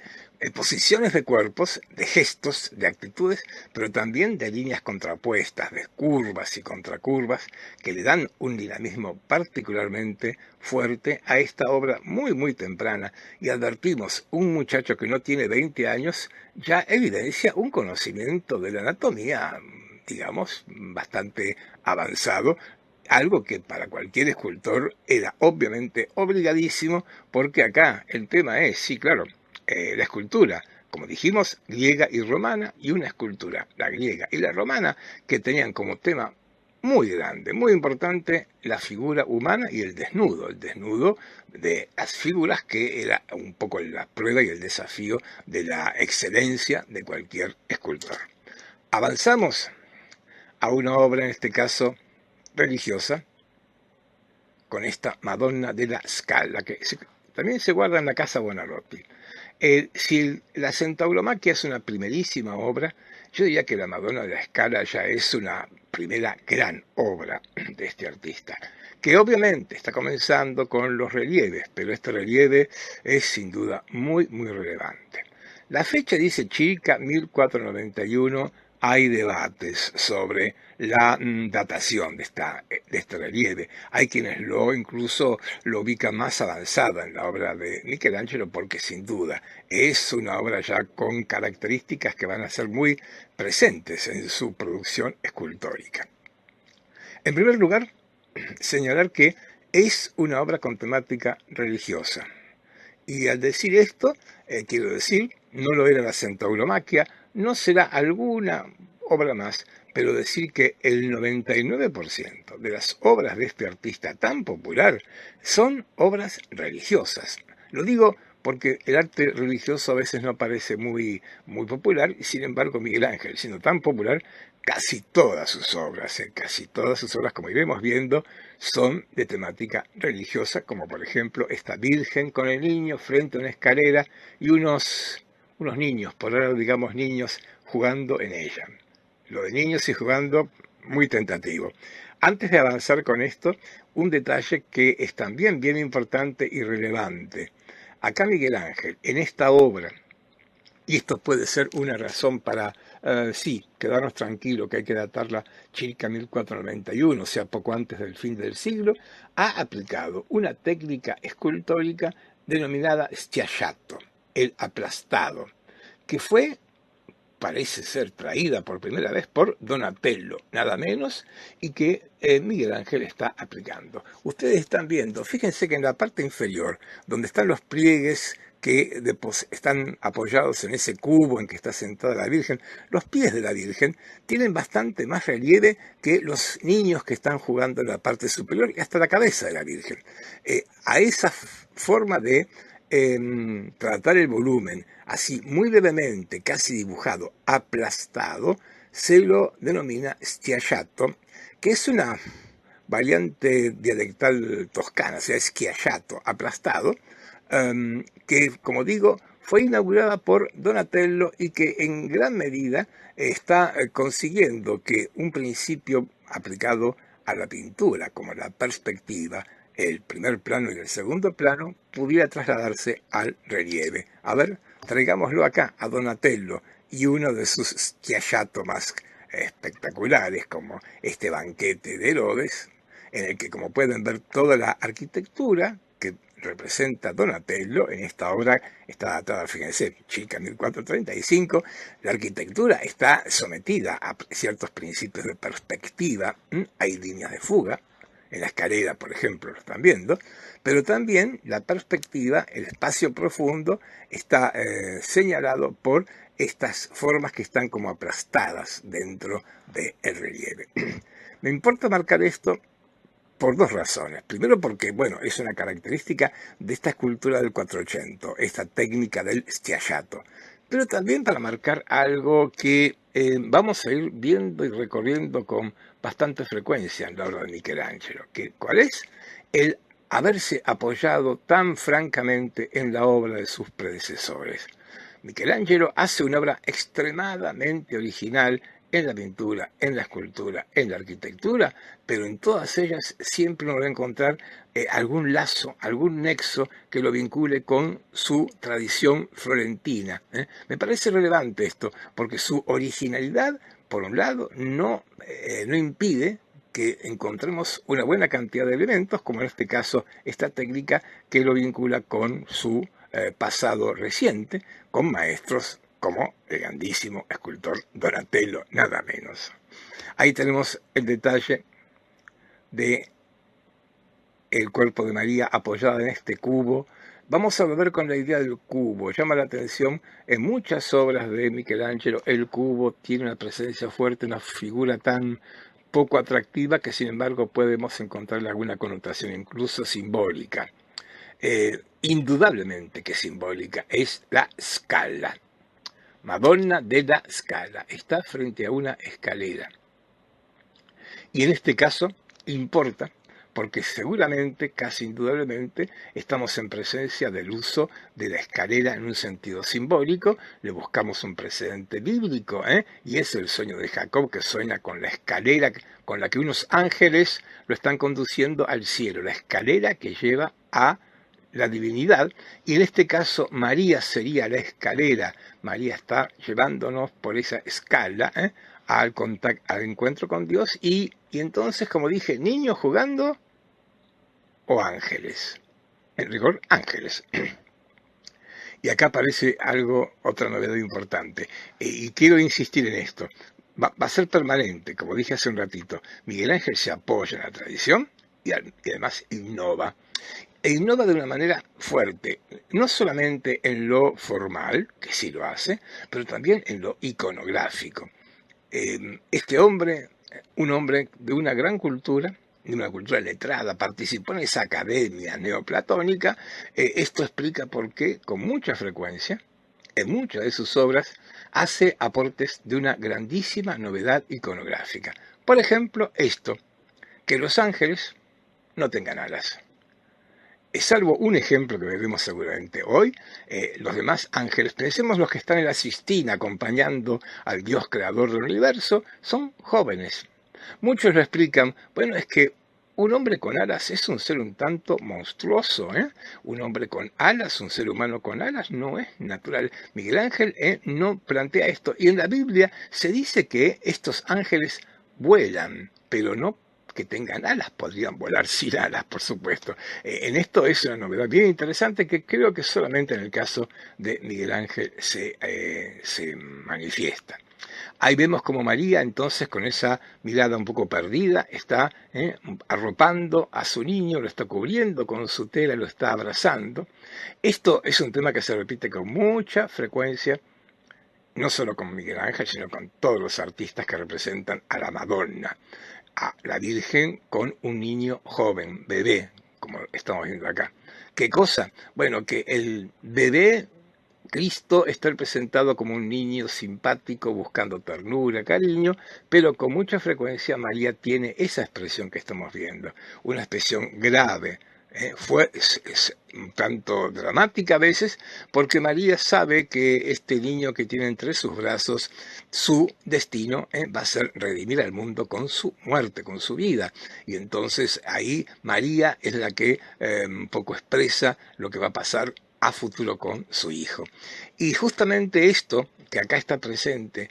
posiciones de cuerpos, de gestos, de actitudes, pero también de líneas contrapuestas, de curvas y contracurvas, que le dan un dinamismo particularmente fuerte a esta obra muy temprana. Y advertimos, un muchacho que no tiene 20 años ya evidencia un conocimiento de la anatomía, digamos, bastante avanzado, algo que para cualquier escultor era obviamente obligadísimo, porque acá el tema es, sí, claro, la escultura, como dijimos, griega y romana, y una escultura, la griega y la romana, que tenían como tema muy grande, muy importante, la figura humana y el desnudo de las figuras, que era un poco la prueba y el desafío de la excelencia de cualquier escultor. Avanzamos a una obra, en este caso religiosa, con esta Madonna della Scala, que también se guarda en la Casa Buonarroti. Si la Centauromaquia es una primerísima obra, yo diría que la Madonna de la Scala ya es una primera gran obra de este artista, que obviamente está comenzando con los relieves, pero este relieve es sin duda muy relevante. La fecha dice circa 1491, hay debates sobre la datación de este relieve. Hay quienes incluso lo ubican más avanzada en la obra de Michelangelo porque sin duda es una obra ya con características que van a ser muy presentes en su producción escultórica. En primer lugar, señalar que es una obra con temática religiosa. Y al decir esto, quiero decir, no lo era la Centauromaquia, no será alguna obra más, pero decir que el 99% de las obras de este artista tan popular son obras religiosas. Lo digo porque el arte religioso a veces no parece muy popular, y sin embargo Miguel Ángel, siendo tan popular, casi todas sus obras, como iremos viendo, son de temática religiosa, como por ejemplo esta Virgen con el niño frente a una escalera y unos niños, por ahora digamos niños, jugando en ella. Lo de niños y jugando, muy tentativo. Antes de avanzar con esto, un detalle que es también bien importante y relevante. Acá Miguel Ángel, en esta obra, y esto puede ser una razón para, sí, quedarnos tranquilos que hay que datarla circa 1491, o sea, poco antes del fin del siglo, ha aplicado una técnica escultórica denominada schiacciato, el aplastado, que parece ser traída por primera vez por Donatello, nada menos, y que Miguel Ángel está aplicando. Ustedes están viendo, fíjense que en la parte inferior, donde están los pliegues que están apoyados en ese cubo en que está sentada la Virgen, los pies de la Virgen tienen bastante más relieve que los niños que están jugando en la parte superior y hasta la cabeza de la Virgen. A esa forma de tratar el volumen, así muy brevemente, casi dibujado, aplastado, se lo denomina schiacciato, que es una variante dialectal toscana, o sea, schiacciato, aplastado, que, como digo, fue inaugurada por Donatello y que en gran medida está consiguiendo que un principio aplicado a la pintura, como la perspectiva, el primer plano y el segundo plano, pudiera trasladarse al relieve. A ver, traigámoslo acá, a Donatello, y uno de sus schiacciato más espectaculares, como este banquete de Herodes, en el que, como pueden ver, toda la arquitectura que representa Donatello en esta obra está datada, fíjense, circa 1435, la arquitectura está sometida a ciertos principios de perspectiva, hay líneas de fuga, en la escalera, por ejemplo, lo están viendo, pero también la perspectiva, el espacio profundo, está señalado por estas formas que están como aplastadas dentro del relieve. Me importa marcar esto por dos razones. Primero porque, bueno, es una característica de esta escultura del 480, esta técnica del schiacciato. Pero también para marcar algo que vamos a ir viendo y recorriendo con bastante frecuencia en la obra de Michelangelo. ¿Cuál es? El haberse apoyado tan francamente en la obra de sus predecesores. Michelangelo hace una obra extremadamente original en la pintura, en la escultura, en la arquitectura, pero en todas ellas siempre uno va a encontrar algún lazo, algún nexo que lo vincule con su tradición florentina. Me parece relevante esto, porque su originalidad, por un lado, no impide que encontremos una buena cantidad de elementos, como en este caso esta técnica que lo vincula con su pasado reciente, con maestros como el grandísimo escultor Donatello, nada menos. Ahí tenemos el detalle de el cuerpo de María apoyada en este cubo. Vamos a volver con la idea del cubo. Llama la atención en muchas obras de Michelangelo, el cubo tiene una presencia fuerte, una figura tan poco atractiva que sin embargo podemos encontrarle alguna connotación incluso simbólica. Indudablemente que simbólica es la Scala. Madonna della Scala está frente a una escalera. Y en este caso importa porque seguramente, casi indudablemente, estamos en presencia del uso de la escalera en un sentido simbólico, le buscamos un precedente bíblico, y es el sueño de Jacob que sueña con la escalera con la que unos ángeles lo están conduciendo al cielo, la escalera que lleva a la divinidad, y en este caso María sería la escalera. María está llevándonos por esa escala al encuentro con Dios, y entonces, como dije, niños jugando o ángeles. En rigor, ángeles. Y acá aparece algo, otra novedad importante, y quiero insistir en esto. Va a ser permanente, como dije hace un ratito. Miguel Ángel se apoya en la tradición y además innova. E innova de una manera fuerte, no solamente en lo formal, que sí lo hace, pero también en lo iconográfico. Este hombre, un hombre de una gran cultura, de una cultura letrada, participó en esa academia neoplatónica. Esto explica por qué, con mucha frecuencia, en muchas de sus obras, hace aportes de una grandísima novedad iconográfica. Por ejemplo, esto, que los ángeles no tengan alas. Salvo un ejemplo que veremos seguramente hoy, los demás ángeles, pensemos los que están en la Sistina acompañando al Dios creador del universo, son jóvenes. Muchos lo explican, bueno, es que un hombre con alas es un ser un tanto monstruoso, ¿eh? Un hombre con alas, un ser humano con alas, no es natural. Miguel Ángel no plantea esto, y en la Biblia se dice que estos ángeles vuelan, pero no que tengan alas, podrían volar sin alas, por supuesto. En esto es una novedad bien interesante que creo que solamente en el caso de Miguel Ángel se manifiesta. Ahí vemos como María, entonces, con esa mirada un poco perdida, está arropando a su niño, lo está cubriendo con su tela, lo está abrazando. Esto es un tema que se repite con mucha frecuencia, no solo con Miguel Ángel, sino con todos los artistas que representan a la Madonna, a la Virgen con un niño joven, bebé, como estamos viendo acá. ¿Qué cosa? Bueno, que el bebé Cristo está representado como un niño simpático, buscando ternura, cariño, pero con mucha frecuencia María tiene esa expresión que estamos viendo, una expresión grave. Es un tanto dramática a veces, porque María sabe que este niño que tiene entre sus brazos, su destino va a ser redimir al mundo con su muerte, con su vida. Y entonces ahí María es la que un poco expresa lo que va a pasar a futuro con su hijo. Y justamente esto, que acá está presente,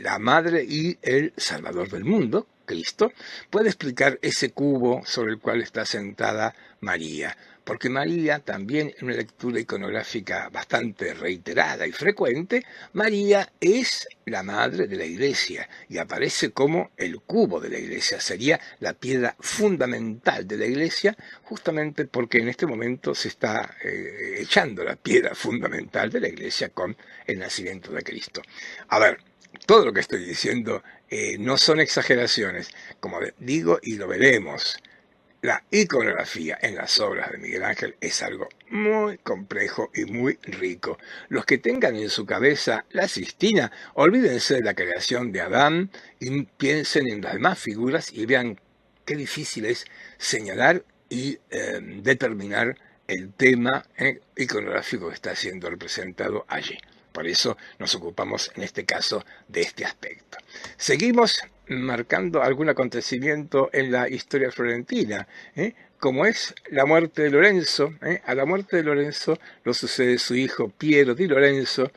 la madre y el salvador del mundo, Cristo, puede explicar ese cubo sobre el cual está sentada María. Porque María, también en una lectura iconográfica bastante reiterada y frecuente, María es la madre de la iglesia y aparece como el cubo de la iglesia, sería la piedra fundamental de la iglesia, justamente porque en este momento se está echando la piedra fundamental de la iglesia con el nacimiento de Cristo. A ver, todo lo que estoy diciendo no son exageraciones, como digo y lo veremos. La iconografía en las obras de Miguel Ángel es algo muy complejo y muy rico. Los que tengan en su cabeza la Sistina, olvídense de la creación de Adán y piensen en las demás figuras y vean qué difícil es señalar y determinar el tema iconográfico que está siendo representado allí. Por eso nos ocupamos en este caso de este aspecto. Seguimos marcando algún acontecimiento en la historia florentina, como es la muerte de Lorenzo. A la muerte de Lorenzo lo sucede su hijo Piero di Lorenzo,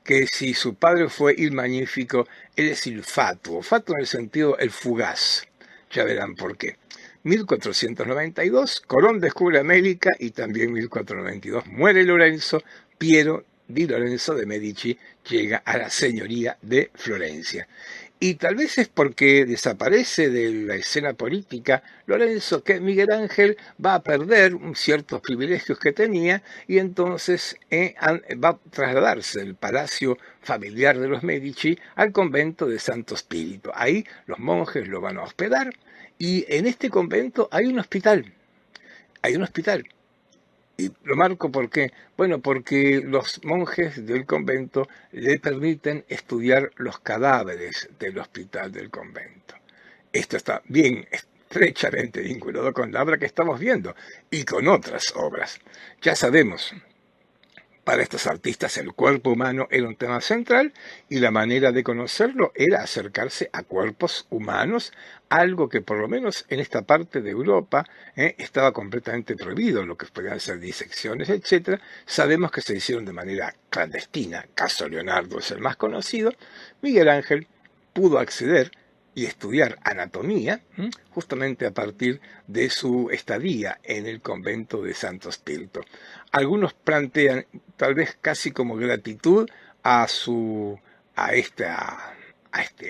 que si su padre fue il Magnífico, él es il Fatuo. Fatuo en el sentido el fugaz. Ya verán por qué. 1492, Colón descubre América y también 1492 muere Lorenzo. Piero di Lorenzo de Medici llega a la señoría de Florencia. Y tal vez es porque desaparece de la escena política Lorenzo que Miguel Ángel va a perder ciertos privilegios que tenía y entonces va a trasladarse del palacio familiar de los Medici al convento de Santo Spirito. Ahí los monjes lo van a hospedar y en este convento hay un hospital. Hay un hospital. Y lo marco porque, bueno, porque los monjes del convento le permiten estudiar los cadáveres del hospital del convento. Esto está bien estrechamente vinculado con la obra que estamos viendo y con otras obras. Ya sabemos Para estos artistas el cuerpo humano era un tema central y la manera de conocerlo era acercarse a cuerpos humanos, algo que por lo menos en esta parte de Europa estaba completamente prohibido, lo que podían ser disecciones, etcétera. Sabemos que se hicieron de manera clandestina, caso Leonardo es el más conocido. Miguel Ángel pudo acceder y estudiar anatomía justamente a partir de su estadía en el convento de Santo Spirito. Algunos plantean, tal vez casi como gratitud a su a este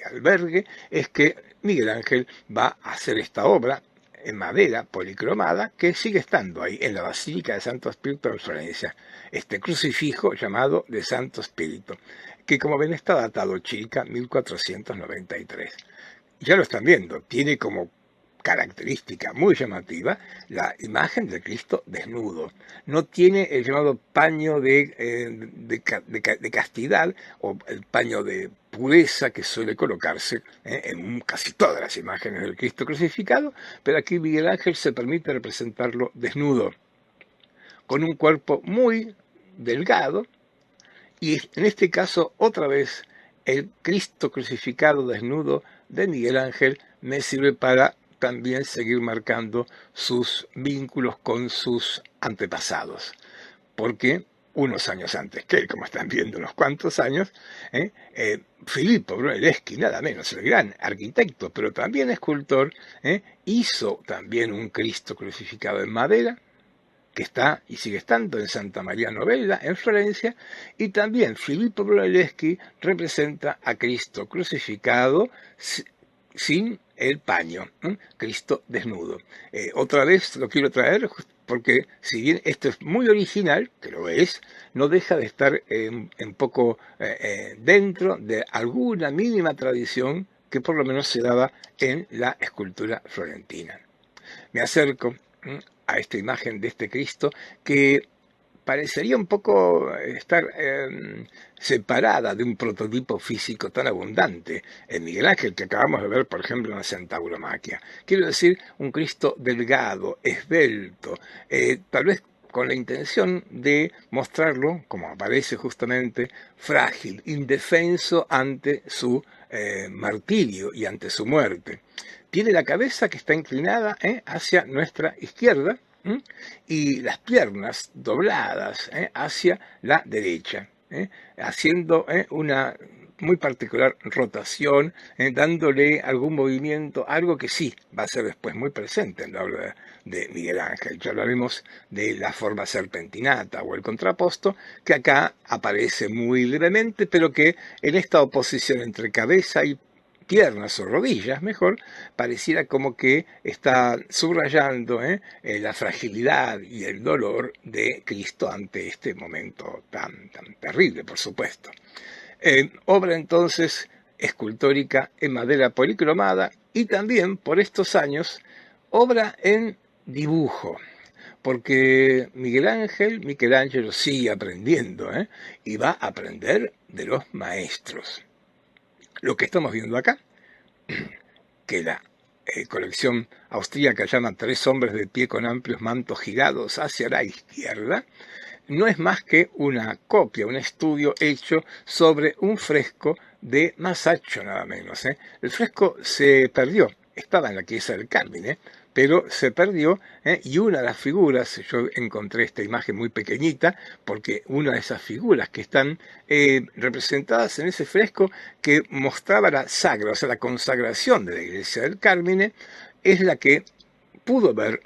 albergue, es que Miguel Ángel va a hacer esta obra en madera policromada que sigue estando ahí en la Basílica de Santo Spirito en Florencia, este crucifijo llamado de Santo Spirito, que como ven está datado Chilca 1493. Ya lo están viendo, tiene como característica muy llamativa la imagen del Cristo desnudo. No tiene el llamado paño de castidad o el paño de pureza que suele colocarse en casi todas las imágenes del Cristo crucificado, pero aquí Miguel Ángel se permite representarlo desnudo, con un cuerpo muy delgado, y en este caso otra vez el Cristo crucificado desnudo de Miguel Ángel me sirve para también seguir marcando sus vínculos con sus antepasados, porque unos años antes que él, como están viendo, unos cuantos años, Filippo Brunelleschi, nada menos, el gran arquitecto, pero también escultor, hizo también un Cristo crucificado en madera, que está y sigue estando en Santa María Novella, en Florencia, y también Filippo Brunelleschi representa a Cristo crucificado sin el paño, Cristo desnudo. Otra vez lo quiero traer porque si bien esto es muy original, que lo es, no deja de estar un poco dentro de alguna mínima tradición que por lo menos se daba en la escultura florentina. Me acerco a esta imagen de este Cristo que parecería un poco estar separada de un prototipo físico tan abundante en Miguel Ángel que acabamos de ver, por ejemplo, en la Centauromaquia. Quiero decir, un Cristo delgado, esbelto, tal vez con la intención de mostrarlo, como aparece justamente, frágil, indefenso ante su martirio y ante su muerte. Tiene la cabeza que está inclinada hacia nuestra izquierda y las piernas dobladas hacia la derecha, haciendo una muy particular rotación, dándole algún movimiento, algo que sí va a ser después muy presente en la obra de Miguel Ángel. Ya hablaremos de la forma serpentinata o el contraposto, que acá aparece muy levemente, pero que en esta oposición entre cabeza y piernas o rodillas, mejor, pareciera como que está subrayando la fragilidad y el dolor de Cristo ante este momento tan terrible, por supuesto. Obra entonces escultórica en madera policromada y también, por estos años, obra en dibujo, porque Michelangelo sigue aprendiendo y va a aprender de los maestros. Lo que estamos viendo acá, que la colección austríaca llama Tres hombres de pie con amplios mantos girados hacia la izquierda, no es más que una copia, un estudio hecho sobre un fresco de Masaccio, nada menos. El fresco se perdió, estaba en la Chiesa del Carmine, pero se perdió, y una de las figuras, yo encontré esta imagen muy pequeñita, porque una de esas figuras que están representadas en ese fresco que mostraba la sagra, o sea, la consagración de la Iglesia del Carmine, es la que pudo ver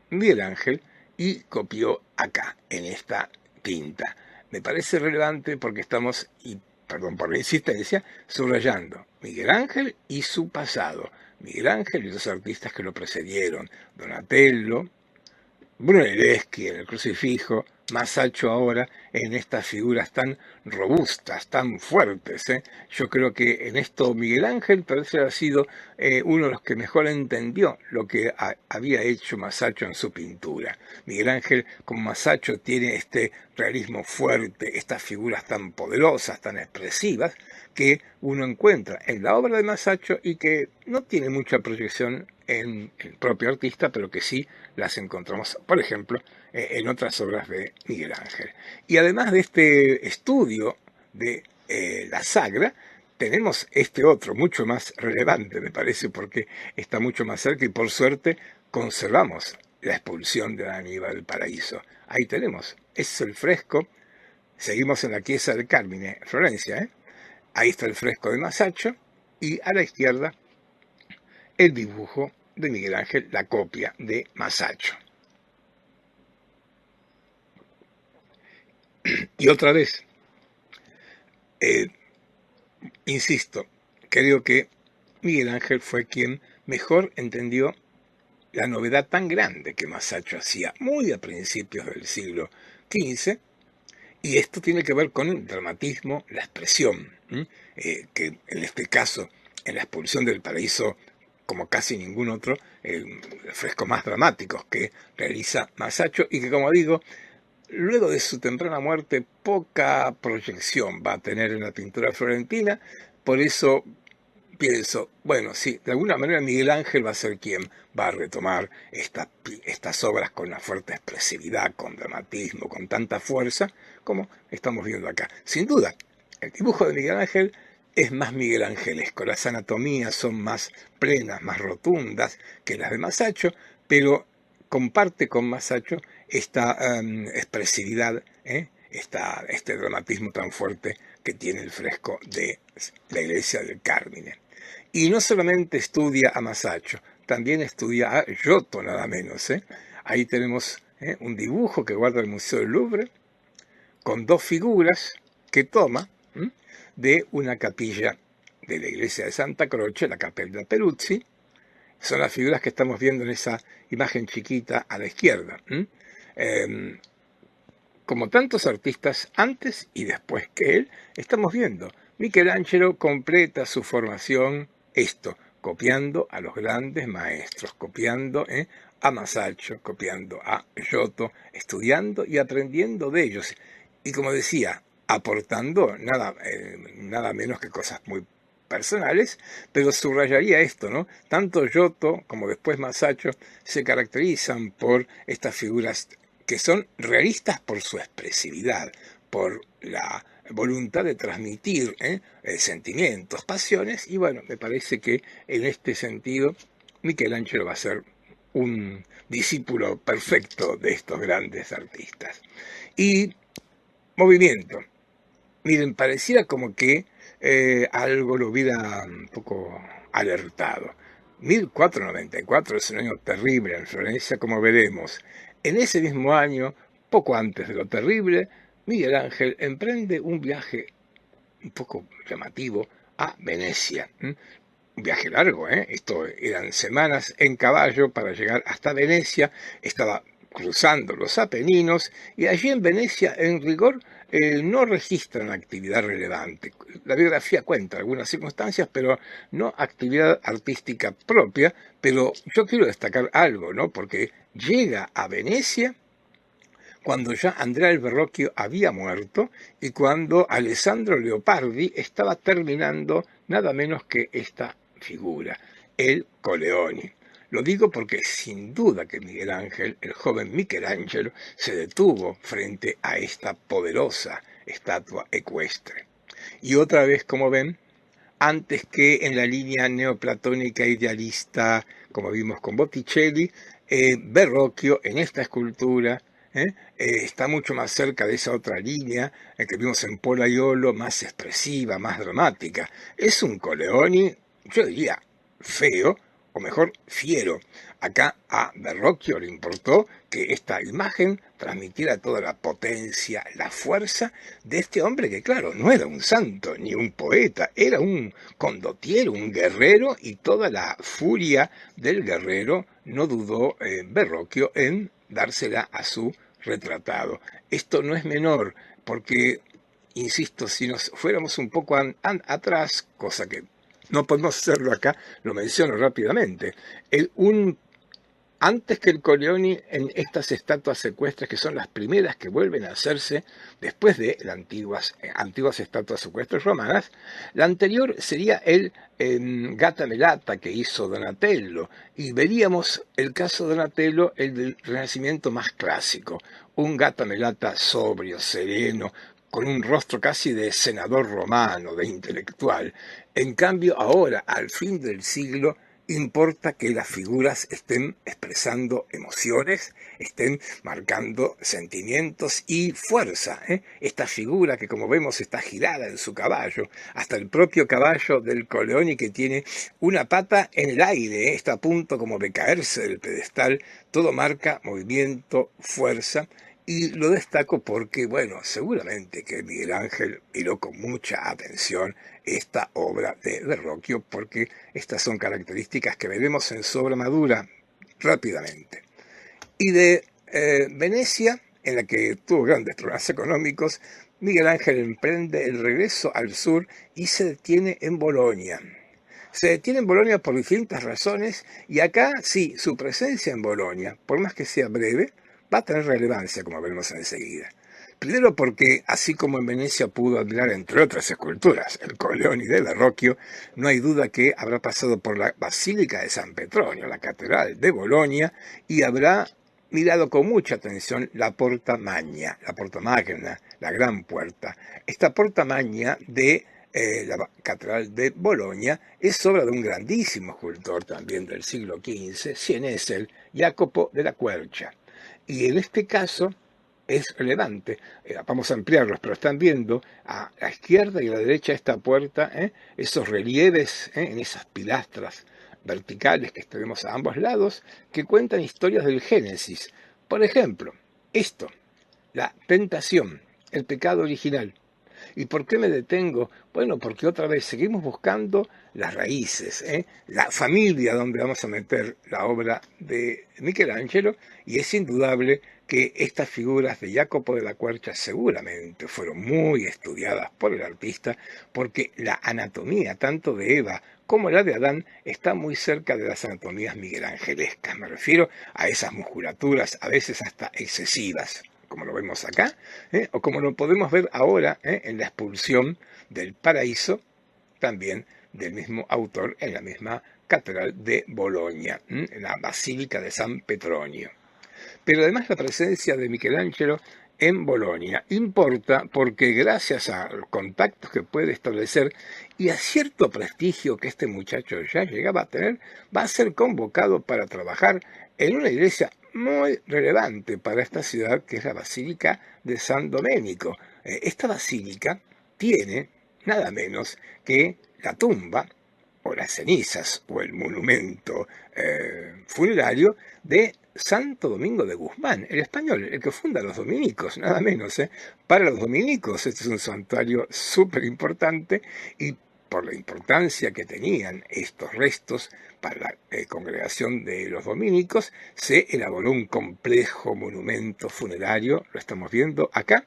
Miguel Ángel y copió acá, en esta tinta. Me parece relevante porque estamos, y perdón por la insistencia, subrayando Miguel Ángel y su pasado. Miguel Ángel y los artistas que lo precedieron, Donatello, Brunelleschi en el crucifijo, Masaccio ahora en estas figuras tan robustas, tan fuertes. Yo creo que en esto Miguel Ángel parece haber sido uno de los que mejor entendió lo que había hecho Masaccio en su pintura. Miguel Ángel, como Masaccio, tiene este realismo fuerte, estas figuras tan poderosas, tan expresivas, que uno encuentra en la obra de Masaccio y que no tiene mucha proyección en el propio artista, pero que sí las encontramos, por ejemplo, en otras obras de Miguel Ángel. Y además de este estudio de la Sagra, tenemos este otro, mucho más relevante, me parece, porque está mucho más cerca y por suerte conservamos la expulsión de Aníbal del Paraíso. Ahí tenemos, es el fresco, seguimos en la Chiesa del Carmine, Florencia, ¿eh? Ahí está el fresco de Masaccio y a la izquierda el dibujo de Miguel Ángel, la copia de Masaccio. Y otra vez, insisto, creo que Miguel Ángel fue quien mejor entendió la novedad tan grande que Masaccio hacía muy a principios del siglo XV, y esto tiene que ver con el dramatismo, la expresión, que en este caso, en la expulsión del paraíso, como casi ningún otro, frescos más dramáticos que realiza Masaccio, y que, como digo, luego de su temprana muerte, poca proyección va a tener en la pintura florentina. Por eso pienso, bueno, sí, de alguna manera Miguel Ángel va a ser quien va a retomar estas obras con una fuerte expresividad, con dramatismo, con tanta fuerza, como estamos viendo acá. Sin duda, el dibujo de Miguel Ángel es más Miguel Angelesco, las anatomías son más plenas, más rotundas que las de Masaccio, pero comparte con Masaccio esta expresividad, este dramatismo tan fuerte que tiene el fresco de la iglesia del Carmine. Y no solamente estudia a Masaccio, también estudia a Giotto, nada menos. Ahí tenemos un dibujo que guarda el Museo del Louvre, con dos figuras que toma de una capilla de la iglesia de Santa Croce, la Cappella Peruzzi. Son las figuras que estamos viendo en esa imagen chiquita a la izquierda. Como tantos artistas antes y después que él, estamos viendo, Michelangelo completa su formación, copiando a los grandes maestros, copiando a Masaccio, copiando a Giotto, estudiando y aprendiendo de ellos. Y como decía, aportando nada menos que cosas muy personales, pero subrayaría esto, ¿no? Tanto Giotto como después Masaccio se caracterizan por estas figuras que son realistas por su expresividad, por la voluntad de transmitir sentimientos, pasiones, y bueno, me parece que en este sentido Michelangelo va a ser un discípulo perfecto de estos grandes artistas. Y movimiento. Miren, pareciera como que algo lo hubiera un poco alertado. 1494 es un año terrible en Florencia, como veremos. En ese mismo año, poco antes de lo terrible, Miguel Ángel emprende un viaje un poco llamativo a Venecia. Un viaje largo, Esto eran semanas en caballo para llegar hasta Venecia. Estaba cruzando los Apeninos y allí en Venecia, en rigor, no registran actividad relevante. La biografía cuenta algunas circunstancias, pero no actividad artística propia. Pero yo quiero destacar algo, ¿no? Porque llega a Venecia cuando ya Andrea del Verrocchio había muerto y cuando Alessandro Leopardi estaba terminando nada menos que esta figura, el Coleoni. Lo digo porque sin duda que Miguel Ángel, el joven Michelangelo, se detuvo frente a esta poderosa estatua ecuestre. Y otra vez, como ven, antes que en la línea neoplatónica idealista, como vimos con Botticelli, Verrocchio en esta escultura está mucho más cerca de esa otra línea que vimos en Polaiolo, más expresiva, más dramática. Es un Coleoni, yo diría, feo, o mejor, fiero. Acá a Verrocchio le importó que esta imagen transmitiera toda la potencia, la fuerza de este hombre que, claro, no era un santo ni un poeta, era un condottiero, un guerrero, y toda la furia del guerrero no dudó Verrocchio en dársela a su retratado. Esto no es menor, porque, insisto, si nos fuéramos un poco atrás, cosa que no podemos hacerlo acá, lo menciono rápidamente, un antes que el Colleoni en estas estatuas secuestres, que son las primeras que vuelven a hacerse después de las antiguas estatuas secuestres romanas. La anterior sería el Gata Melata que hizo Donatello, y veríamos el caso de Donatello, el del Renacimiento más clásico, un Gata Melata sobrio, sereno, con un rostro casi de senador romano, de intelectual. En cambio, ahora, al fin del siglo, importa que las figuras estén expresando emociones, estén marcando sentimientos y fuerza, ¿eh? Esta figura que, como vemos, está girada en su caballo, hasta el propio caballo del Colleoni, que tiene una pata en el aire, ¿eh? Está a punto como de caerse del pedestal. Todo marca movimiento, fuerza. Y lo destaco porque, bueno, seguramente que Miguel Ángel miró con mucha atención esta obra de Verrocchio, porque estas son características que veremos en su obra madura rápidamente. Y de Venecia, en la que tuvo grandes problemas económicos, Miguel Ángel emprende el regreso al sur y se detiene en Bolonia. Se detiene en Bolonia por distintas razones, y acá sí, su presencia en Bolonia, por más que sea breve, va a tener relevancia, como veremos enseguida. Primero porque, así como en Venecia pudo admirar, entre otras esculturas, el Colleoni de Verrocchio, no hay duda que habrá pasado por la Basílica de San Petronio, la Catedral de Bolonia, y habrá mirado con mucha atención la Porta Magna, la Gran Puerta. Esta Porta Magna de la Catedral de Bolonia es obra de un grandísimo escultor también del siglo XV, el Jacopo della Quercia. Y en este caso es relevante. Vamos a ampliarlos, pero están viendo a la izquierda y a la derecha esta puerta, esos relieves en esas pilastras verticales que tenemos a ambos lados, que cuentan historias del Génesis. Por ejemplo, esto, la tentación, el pecado original. ¿Y por qué me detengo? Bueno, porque otra vez seguimos buscando las raíces, la familia donde vamos a meter la obra de Michelangelo, y es indudable que estas figuras de Jacopo della Quercia seguramente fueron muy estudiadas por el artista, porque la anatomía tanto de Eva como la de Adán está muy cerca de las anatomías miguelangelescas. Me refiero a esas musculaturas, a veces hasta excesivas, como lo vemos acá, o como lo podemos ver ahora en la expulsión del paraíso, también del mismo autor, en la misma catedral de Bolonia, en la Basílica de San Petronio. Pero además la presencia de Michelangelo en Bolonia importa porque, gracias a los contactos que puede establecer y a cierto prestigio que este muchacho ya llegaba a tener, va a ser convocado para trabajar en una iglesia muy relevante para esta ciudad, que es la Basílica de San Domenico. Esta basílica tiene nada menos que la tumba, o las cenizas, o el monumento funerario de Santo Domingo de Guzmán, el español, el que funda los dominicos, nada menos. Para los dominicos este es un santuario súper importante, y por la importancia que tenían estos restos para la congregación de los dominicos, se elaboró un complejo monumento funerario, lo estamos viendo acá.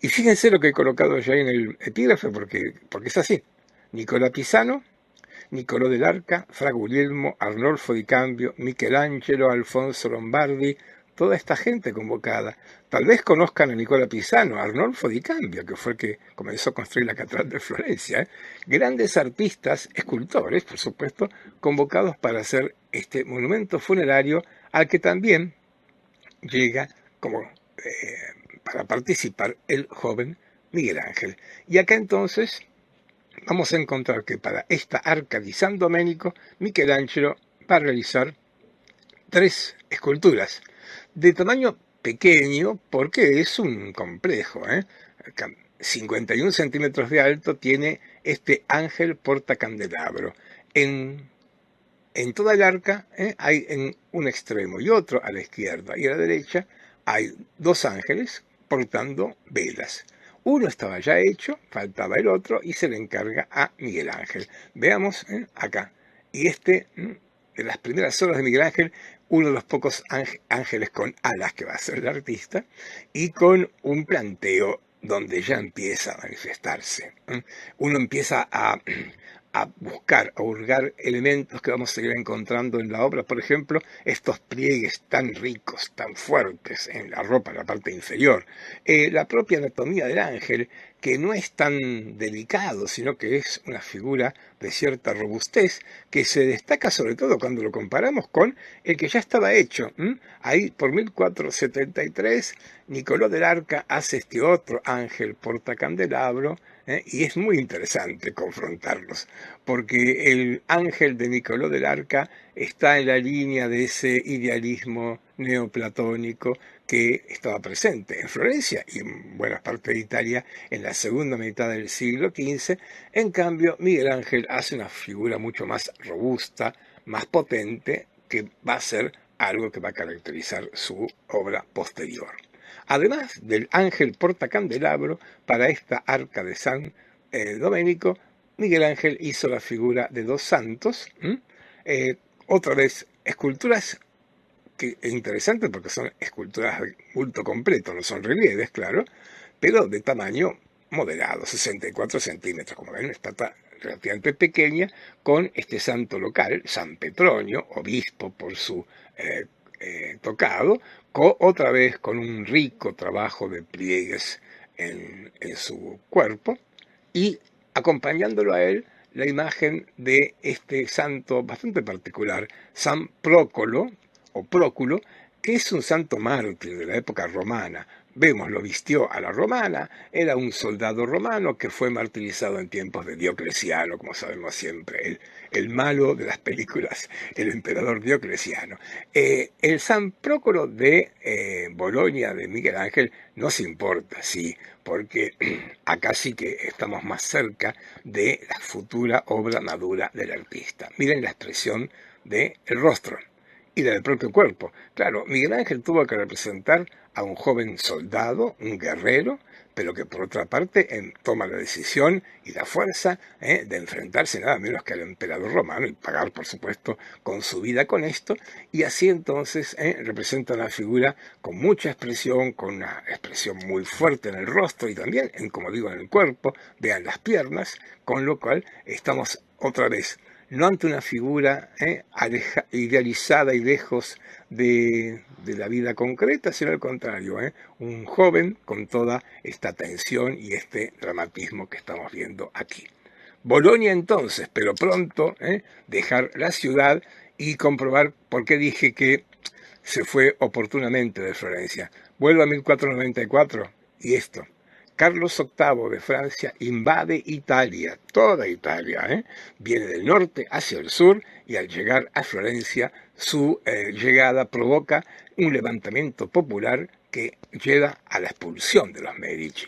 Y fíjense lo que he colocado ya en el epígrafe, porque es así. Nicola Pisano, Nicolò dell'Arca, Fra Guglielmo, Arnolfo di Cambio, Michelangelo, Alfonso Lombardi, toda esta gente convocada. Tal vez conozcan a Nicola Pisano, a Arnolfo di Cambio, que fue el que comenzó a construir la Catedral de Florencia. Grandes artistas, escultores, por supuesto, convocados para hacer este monumento funerario, al que también llega como para participar el joven Miguel Ángel. Y acá entonces vamos a encontrar que para esta arca di San Domenico, Michelangelo va a realizar 3 esculturas de tamaño pequeño, porque es un complejo. 51 centímetros de alto tiene este ángel portacandelabro. En toda el arca hay en un extremo y otro a la izquierda y a la derecha hay 2 ángeles portando velas. Uno estaba ya hecho, faltaba el otro, y se le encarga a Miguel Ángel. Veamos acá. Y de las primeras obras de Miguel Ángel, uno de los pocos ángeles con alas que va a ser el artista, y con un planteo donde ya empieza a manifestarse. Uno empieza a buscar, a hurgar elementos que vamos a seguir encontrando en la obra. Por ejemplo, estos pliegues tan ricos, tan fuertes en la ropa, en la parte inferior. La propia anatomía del ángel, que no es tan delicado, sino que es una figura de cierta robustez, que se destaca sobre todo cuando lo comparamos con el que ya estaba hecho. Ahí, por 1473, Nicolás del Arca hace este otro ángel portacandelabro, y es muy interesante confrontarlos, porque el ángel de Nicolás del Arca está en la línea de ese idealismo neoplatónico que estaba presente en Florencia y en buena parte de Italia en la segunda mitad del siglo XV. En cambio, Miguel Ángel hace una figura mucho más robusta, más potente, que va a ser algo que va a caracterizar su obra posterior. Además del ángel portacandelabro, para esta arca de San Domenico, Miguel Ángel hizo la figura de dos santos. Eh, Otra vez, esculturas que es interesante porque son esculturas de culto completo, no son relieves, claro, pero de tamaño moderado, 64 centímetros, como ven, una estatua relativamente pequeña, con este santo local, San Petronio, obispo por su tocado, otra vez con un rico trabajo de pliegues en su cuerpo, y acompañándolo a él la imagen de este santo bastante particular, San Prócolo, o Próculo, que es un santo mártir de la época romana. Vemos, lo vistió a la romana, era un soldado romano que fue martirizado en tiempos de Diocleciano, como sabemos siempre, el malo de las películas, el emperador Diocleciano. El San Prócolo de Bolonia, de Miguel Ángel, no se importa, sí, porque acá sí que estamos más cerca de la futura obra madura del artista. Miren la expresión del rostro y del propio cuerpo. Claro, Miguel Ángel tuvo que representar a un joven soldado, un guerrero, pero que por otra parte toma la decisión y la fuerza de enfrentarse nada menos que al emperador romano y pagar, por supuesto, con su vida con esto, y así entonces representa una figura con mucha expresión, con una expresión muy fuerte en el rostro y también, como digo, en el cuerpo, vean las piernas, con lo cual estamos otra vez no ante una figura idealizada y lejos de la vida concreta, sino al contrario, un joven con toda esta tensión y este dramatismo que estamos viendo aquí. Bolonia entonces, pero pronto dejar la ciudad y comprobar por qué dije que se fue oportunamente de Florencia. Vuelvo a 1494 y esto. Carlos VIII de Francia invade Italia, toda Italia, viene del norte hacia el sur y al llegar a Florencia su llegada provoca un levantamiento popular que lleva a la expulsión de los Medici.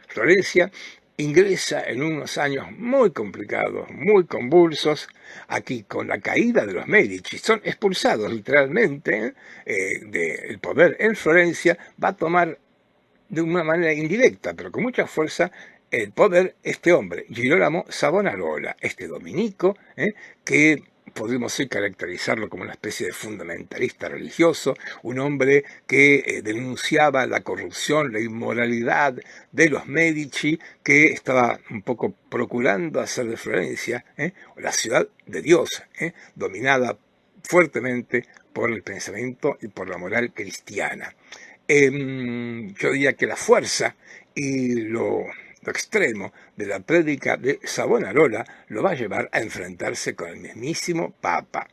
Florencia ingresa en unos años muy complicados, muy convulsos, aquí con la caída de los Medici, son expulsados literalmente del poder en Florencia, va a tomar de una manera indirecta, pero con mucha fuerza, el poder este hombre, Girolamo Savonarola, este dominico, que podríamos hoy caracterizarlo como una especie de fundamentalista religioso, un hombre que denunciaba la corrupción, la inmoralidad de los Medici, que estaba un poco procurando hacer de Florencia la ciudad de Dios, dominada fuertemente por el pensamiento y por la moral cristiana. Yo diría que la fuerza y lo extremo de la prédica de Savonarola lo va a llevar a enfrentarse con el mismísimo Papa.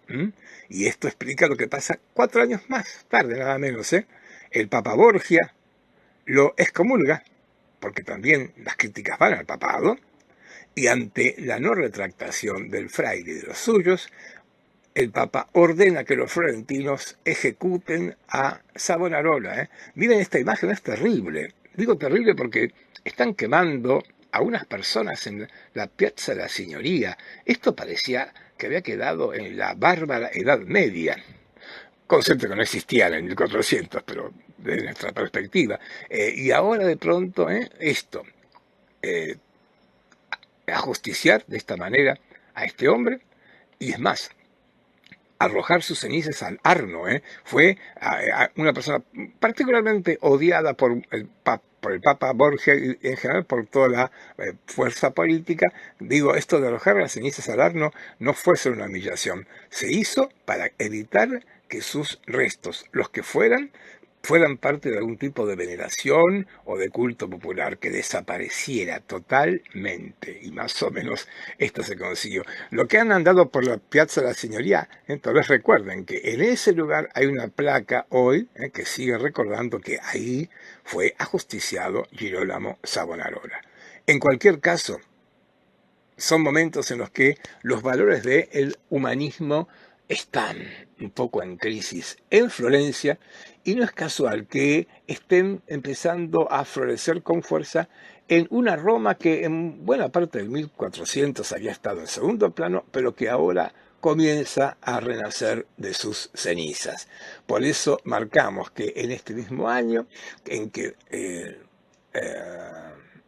Y esto explica lo que pasa 4 años más tarde, nada menos. El Papa Borgia lo excomulga, porque también las críticas van al papado, y ante la no retractación del fraile y de los suyos, el Papa ordena que los florentinos ejecuten a Savonarola. Miren esta imagen, es terrible. Digo terrible porque están quemando a unas personas en la Piazza de la Signoria. Esto parecía que había quedado en la bárbara Edad Media, concepto que no existía en el 1400, pero desde nuestra perspectiva. Y ahora de pronto esto, ajusticiar de esta manera a este hombre, y es más, arrojar sus cenizas al Arno. Fue una persona particularmente odiada por el por el Papa Borgia y en general por toda la fuerza política. Digo, esto de arrojar las cenizas al horno no fue solo una humillación, se hizo para evitar que sus restos, los que fueran parte de algún tipo de veneración o de culto popular, que desapareciera totalmente. Y más o menos esto se consiguió. Lo que han andado por la Piazza de la Signoria, tal vez recuerden que en ese lugar hay una placa hoy que sigue recordando que ahí fue ajusticiado Girolamo Savonarola. En cualquier caso, son momentos en los que los valores del humanismo están un poco en crisis en Florencia, y no es casual que estén empezando a florecer con fuerza en una Roma que en buena parte del 1400 había estado en segundo plano, pero que ahora comienza a renacer de sus cenizas. Por eso marcamos que en este mismo año en que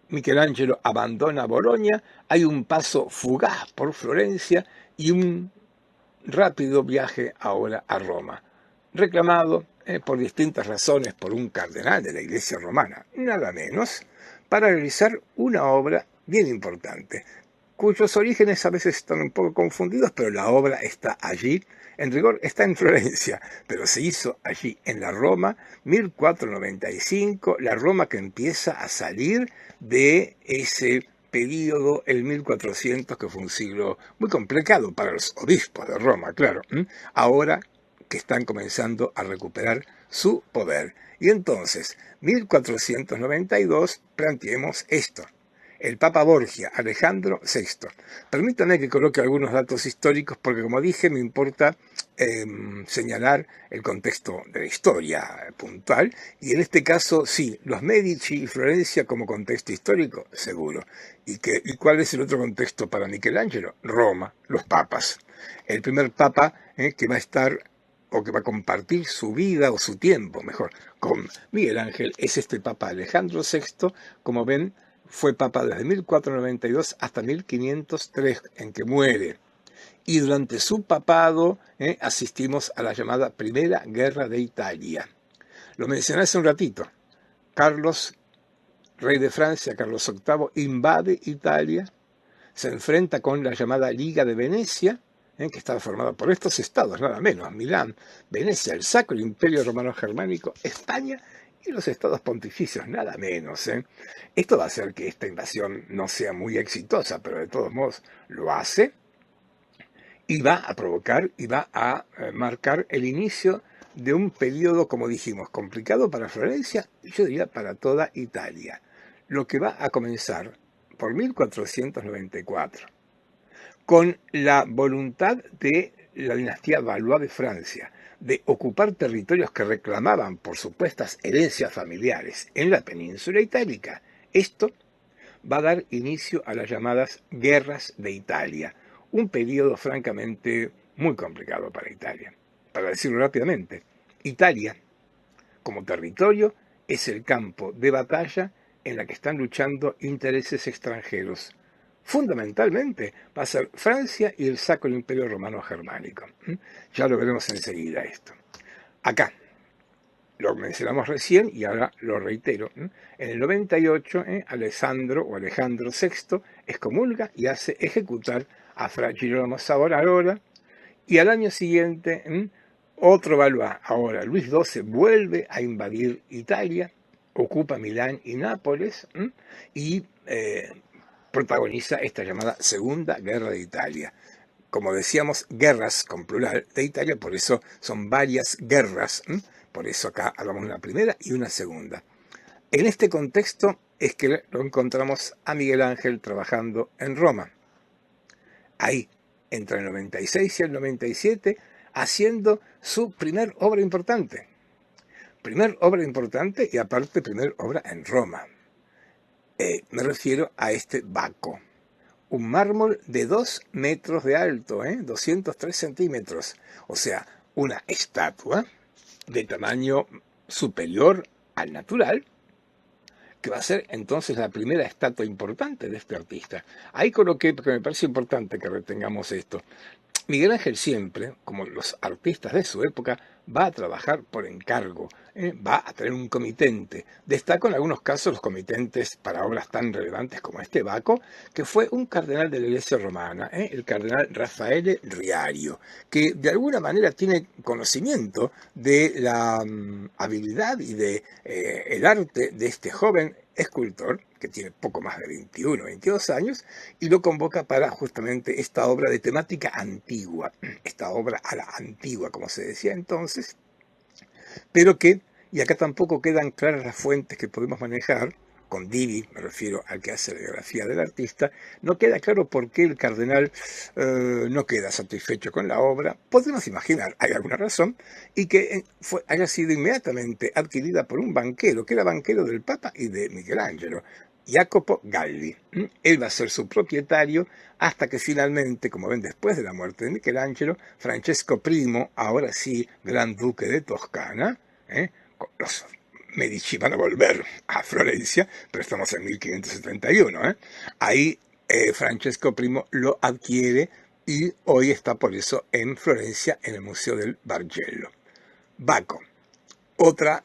Michelangelo abandona Bolonia, hay un paso fugaz por Florencia y un rápido viaje ahora a Roma, reclamado por distintas razones por un cardenal de la Iglesia romana, nada menos, para realizar una obra bien importante, cuyos orígenes a veces están un poco confundidos, pero la obra está allí. En rigor está en Florencia, pero se hizo allí en la Roma 1495, la Roma que empieza a salir de ese periodo, el 1400, que fue un siglo muy complicado para los obispos de Roma, claro, ahora que están comenzando a recuperar su poder. Y entonces, 1492, planteemos esto. El Papa Borgia, Alejandro VI. Permítanme que coloque algunos datos históricos porque, como dije, me importa señalar el contexto de la historia puntual, y en este caso, sí, los Medici y Florencia como contexto histórico, seguro. ¿Y cuál es el otro contexto para Michelangelo? Roma, los papas. El primer papa que va a estar o que va a compartir su vida o su tiempo, mejor, con Miguel Ángel es este Papa Alejandro VI, como ven, fue papa desde 1492 hasta 1503, en que muere. Y durante su papado asistimos a la llamada Primera Guerra de Italia. Lo mencioné hace un ratito. Carlos, rey de Francia, Carlos VIII, invade Italia, se enfrenta con la llamada Liga de Venecia, que estaba formada por estos estados, nada menos: Milán, Venecia, el Sacro Imperio Romano Germánico, España y los estados pontificios, nada menos. Esto va a hacer que esta invasión no sea muy exitosa, pero de todos modos lo hace, y va a provocar y va a marcar el inicio de un periodo, como dijimos, complicado para Florencia y yo diría para toda Italia. Lo que va a comenzar por 1494, con la voluntad de la dinastía Valois de Francia de ocupar territorios que reclamaban por supuestas herencias familiares en la península itálica. Esto va a dar inicio a las llamadas Guerras de Italia, un periodo francamente muy complicado para Italia. Para decirlo rápidamente, Italia, como territorio, es el campo de batalla en la que están luchando intereses extranjeros. Fundamentalmente va a ser Francia y el Sacro Imperio Romano Germánico. Ya lo veremos enseguida esto. Acá, lo mencionamos recién y ahora lo reitero. En el 98, Alejandro VI excomulga y hace ejecutar a Fra Girolamo Savonarola, y al año siguiente otro Valois, ahora Luis XII, vuelve a invadir Italia, ocupa Milán y Nápoles y protagoniza esta llamada Segunda Guerra de Italia. Como decíamos, guerras con plural de Italia, por eso son varias guerras. Por eso acá hablamos de una primera y una segunda. En este contexto es que lo encontramos a Miguel Ángel trabajando en Roma. Ahí, entre el 96 y el 97, haciendo su primer obra importante. Primer obra importante y aparte primer obra en Roma. Me refiero a este Baco. Un mármol de 2 metros de alto, 203 centímetros. O sea, una estatua de tamaño superior al natural, que va a ser entonces la primera estatua importante de este artista. Ahí coloqué, porque me parece importante que retengamos esto. Miguel Ángel siempre, como los artistas de su época, va a trabajar por encargo, va a tener un comitente. Destaco en algunos casos los comitentes para obras tan relevantes como este Baco, que fue un cardenal de la Iglesia romana, el cardenal Raffaele Riario, que de alguna manera tiene conocimiento de la habilidad y de el arte de este joven escultor, que tiene poco más de 21, 22 años, y lo convoca para justamente esta obra de temática antigua, esta obra a la antigua, como se decía entonces, pero que, y acá tampoco quedan claras las fuentes que podemos manejar, con Divi, me refiero al que hace la biografía del artista, no queda claro por qué el cardenal no queda satisfecho con la obra. Podemos imaginar, hay alguna razón, y que haya sido inmediatamente adquirida por un banquero, que era banquero del Papa y de Michelangelo, Jacopo Galli. Él va a ser su propietario hasta que finalmente, como ven, después de la muerte de Michelangelo, Francesco I, ahora sí, gran duque de Toscana, los Medici van a volver a Florencia, pero estamos en 1571. Ahí Francesco I lo adquiere y hoy está por eso en Florencia, en el Museo del Bargello. Baco, otra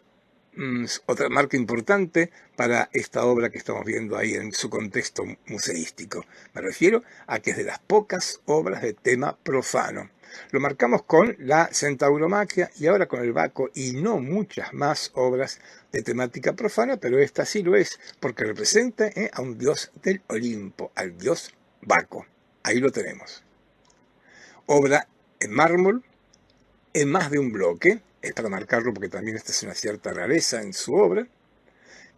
marca importante para esta obra que estamos viendo ahí en su contexto museístico. Me refiero a que es de las pocas obras de tema profano. Lo marcamos con la Centauromaquia y ahora con el Baco, y no muchas más obras de temática profana, pero esta sí lo es, porque representa a un dios del Olimpo, al dios Baco. Ahí lo tenemos. Obra en mármol, en más de un bloque, es para marcarlo porque también esta es una cierta rareza en su obra,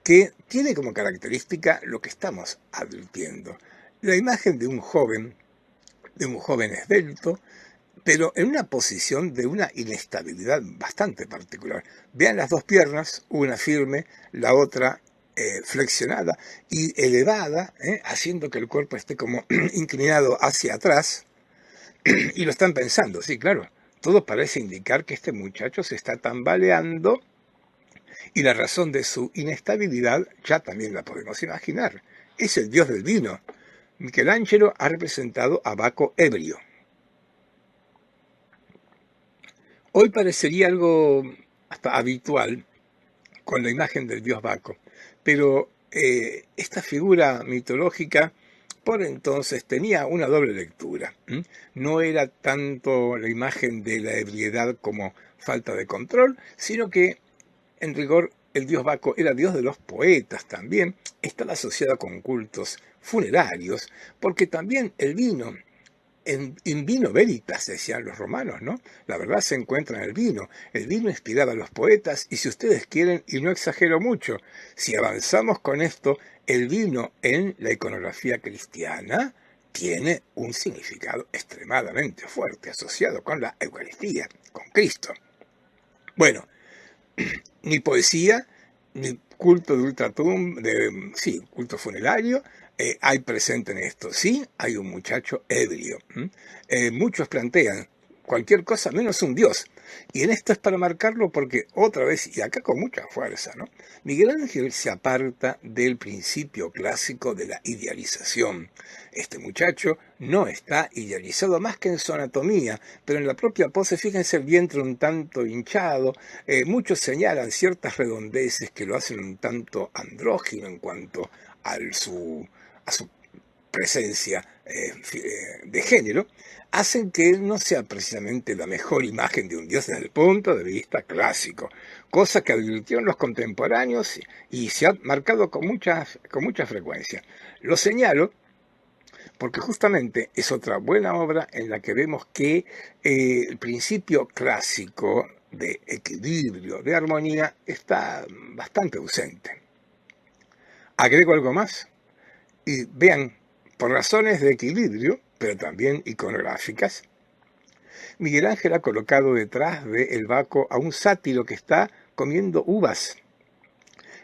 que tiene como característica lo que estamos advirtiendo. La imagen de un joven esbelto, pero en una posición de una inestabilidad bastante particular. Vean las dos piernas, una firme, la otra flexionada y elevada, haciendo que el cuerpo esté como inclinado hacia atrás, y lo están pensando, sí, claro. Todo parece indicar que este muchacho se está tambaleando y la razón de su inestabilidad ya también la podemos imaginar. Es el dios del vino. Michelangelo ha representado a Baco ebrio. Hoy parecería algo hasta habitual con la imagen del dios Baco, pero esta figura mitológica por entonces tenía una doble lectura. No era tanto la imagen de la ebriedad como falta de control, sino que en rigor el dios Baco era dios de los poetas también, estaba asociado con cultos funerarios, porque también el vino, in vino veritas, decían los romanos, ¿no? La verdad se encuentra en el vino inspiraba a los poetas, y si ustedes quieren, y no exagero mucho, si avanzamos con esto, el vino en la iconografía cristiana tiene un significado extremadamente fuerte, asociado con la Eucaristía, con Cristo. Bueno, ni poesía, ni culto de ultratumba, sí, culto funerario, hay presente en esto. Sí, hay un muchacho ebrio. Muchos plantean cualquier cosa menos un dios. Y en esto es para marcarlo porque otra vez, y acá con mucha fuerza, ¿no? Miguel Ángel se aparta del principio clásico de la idealización. Este muchacho no está idealizado más que en su anatomía, pero en la propia pose, fíjense el vientre un tanto hinchado. Muchos señalan ciertas redondeces que lo hacen un tanto andrógino en cuanto a su presencia de género, hacen que él no sea precisamente la mejor imagen de un dios desde el punto de vista clásico, cosa que advirtieron los contemporáneos y se ha marcado con mucha frecuencia. Lo señalo porque justamente es otra buena obra en la que vemos que el principio clásico de equilibrio, de armonía, está bastante ausente. Agrego algo más y vean, por razones de equilibrio, pero también iconográficas, Miguel Ángel ha colocado detrás del Baco a un sátiro que está comiendo uvas.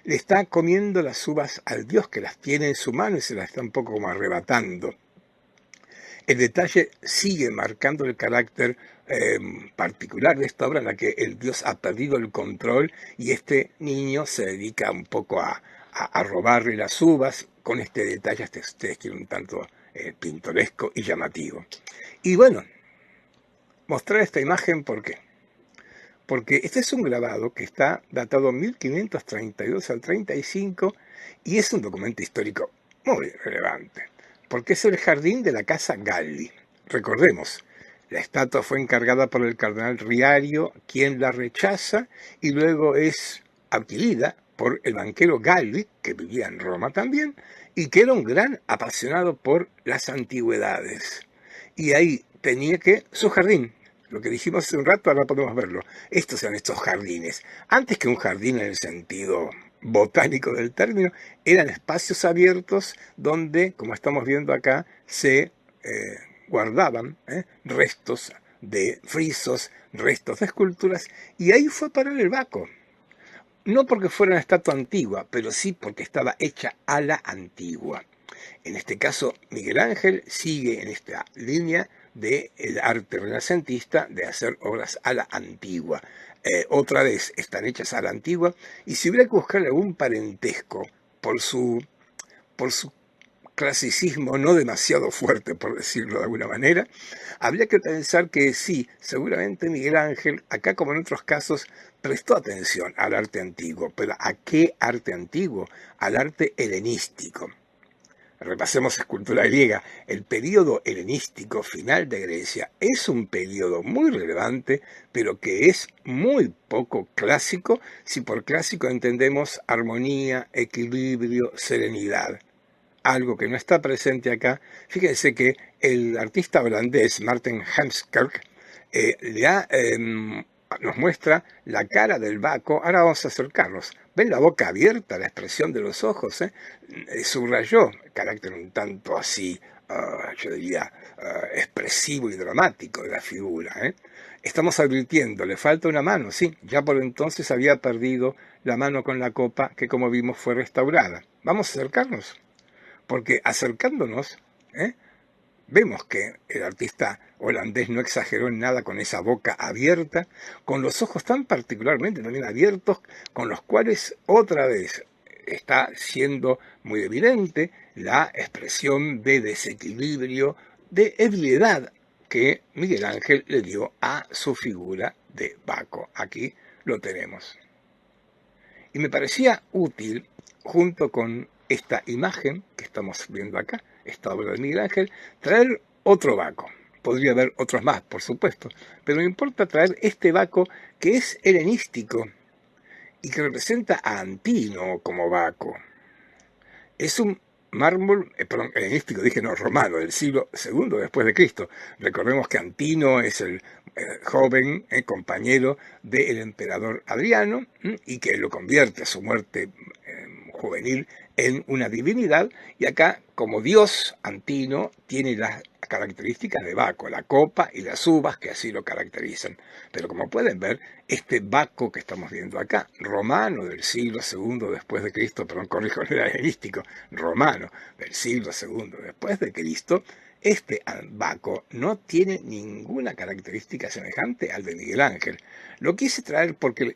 Le está comiendo las uvas al dios, que las tiene en su mano y se las está un poco como arrebatando. El detalle sigue marcando el carácter particular de esta obra, en la que el dios ha perdido el control y este niño se dedica un poco a robarle las uvas, con este detalle, ustedes quieren, un tanto pintoresco y llamativo. Y bueno, mostrar esta imagen, ¿por qué? Porque este es un grabado que está datado 1532 al 35 y es un documento histórico muy relevante, porque es el jardín de la casa Galli. Recordemos, la estatua fue encargada por el cardenal Riario, quien la rechaza y luego es adquirida por el banquero Galli, que vivía en Roma también, y que era un gran apasionado por las antigüedades. Y ahí tenía que su jardín, lo que dijimos hace un rato, ahora podemos verlo. Estos eran estos jardines. Antes que un jardín en el sentido botánico del término, eran espacios abiertos donde, como estamos viendo acá, se guardaban restos de frisos, restos de esculturas, y ahí fue a parar el Baco. No porque fuera una estatua antigua, pero sí porque estaba hecha a la antigua. En este caso, Miguel Ángel sigue en esta línea del arte renacentista de hacer obras a la antigua. Otra vez, están hechas a la antigua, y si hubiera que buscar algún parentesco por su clasicismo no demasiado fuerte, por decirlo de alguna manera, habría que pensar que sí, seguramente Miguel Ángel, acá como en otros casos, prestó atención al arte antiguo. ¿Pero a qué arte antiguo? Al arte helenístico. Repasemos escultura griega. El período helenístico final de Grecia es un período muy relevante, pero que es muy poco clásico, si por clásico entendemos armonía, equilibrio, serenidad. Algo que no está presente acá. Fíjense que el artista holandés Martin Heemskerk nos muestra la cara del Baco. Ahora vamos a acercarnos. ¿Ven la boca abierta, la expresión de los ojos? Subrayó carácter un tanto así, yo diría, expresivo y dramático de la figura. Estamos advirtiendo, le falta una mano, sí, ya por entonces había perdido la mano con la copa que, como vimos, fue restaurada. Vamos a acercarnos, porque acercándonos, vemos que el artista holandés no exageró en nada con esa boca abierta, con los ojos tan particularmente también abiertos, con los cuales otra vez está siendo muy evidente la expresión de desequilibrio, de ebriedad que Miguel Ángel le dio a su figura de Baco. Aquí lo tenemos. Y me parecía útil, junto con esta imagen que estamos viendo acá, esta obra de Miguel Ángel, traer otro Baco. Podría haber otros más, por supuesto, pero me importa traer este Baco que es helenístico y que representa a Antino como Baco. Es un mármol, helenístico, dije no, romano, del siglo II después de Cristo. Recordemos que Antino es el joven compañero del emperador Adriano y que lo convierte a su muerte juvenil en una divinidad, y acá, como dios, Antino tiene las características de Baco, la copa y las uvas que así lo caracterizan. Pero como pueden ver, este Baco que estamos viendo acá, romano del siglo II después de Cristo, perdón, corrijo, no era helenístico, romano del siglo II después de Cristo, este Baco no tiene ninguna característica semejante al de Miguel Ángel. Lo quise traer porque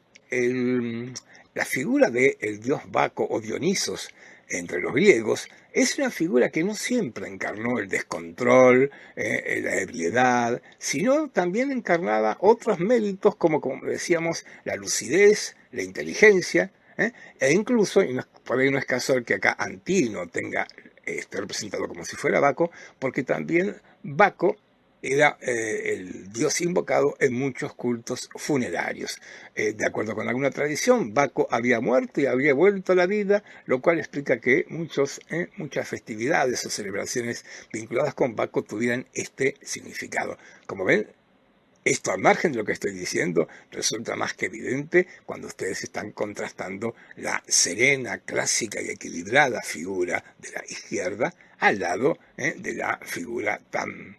la figura del dios Baco o Dionisos entre los griegos es una figura que no siempre encarnó el descontrol, la ebriedad, sino también encarnaba otros méritos como decíamos, la lucidez, la inteligencia, e incluso, y por ahí no es casual que acá Antino tenga representado como si fuera Baco, porque también Baco era el dios invocado en muchos cultos funerarios. De acuerdo con alguna tradición, Baco había muerto y había vuelto a la vida, lo cual explica que muchas festividades o celebraciones vinculadas con Baco tuvieran este significado. Como ven, esto al margen de lo que estoy diciendo resulta más que evidente cuando ustedes están contrastando la serena, clásica y equilibrada figura de la izquierda al lado de la figura tan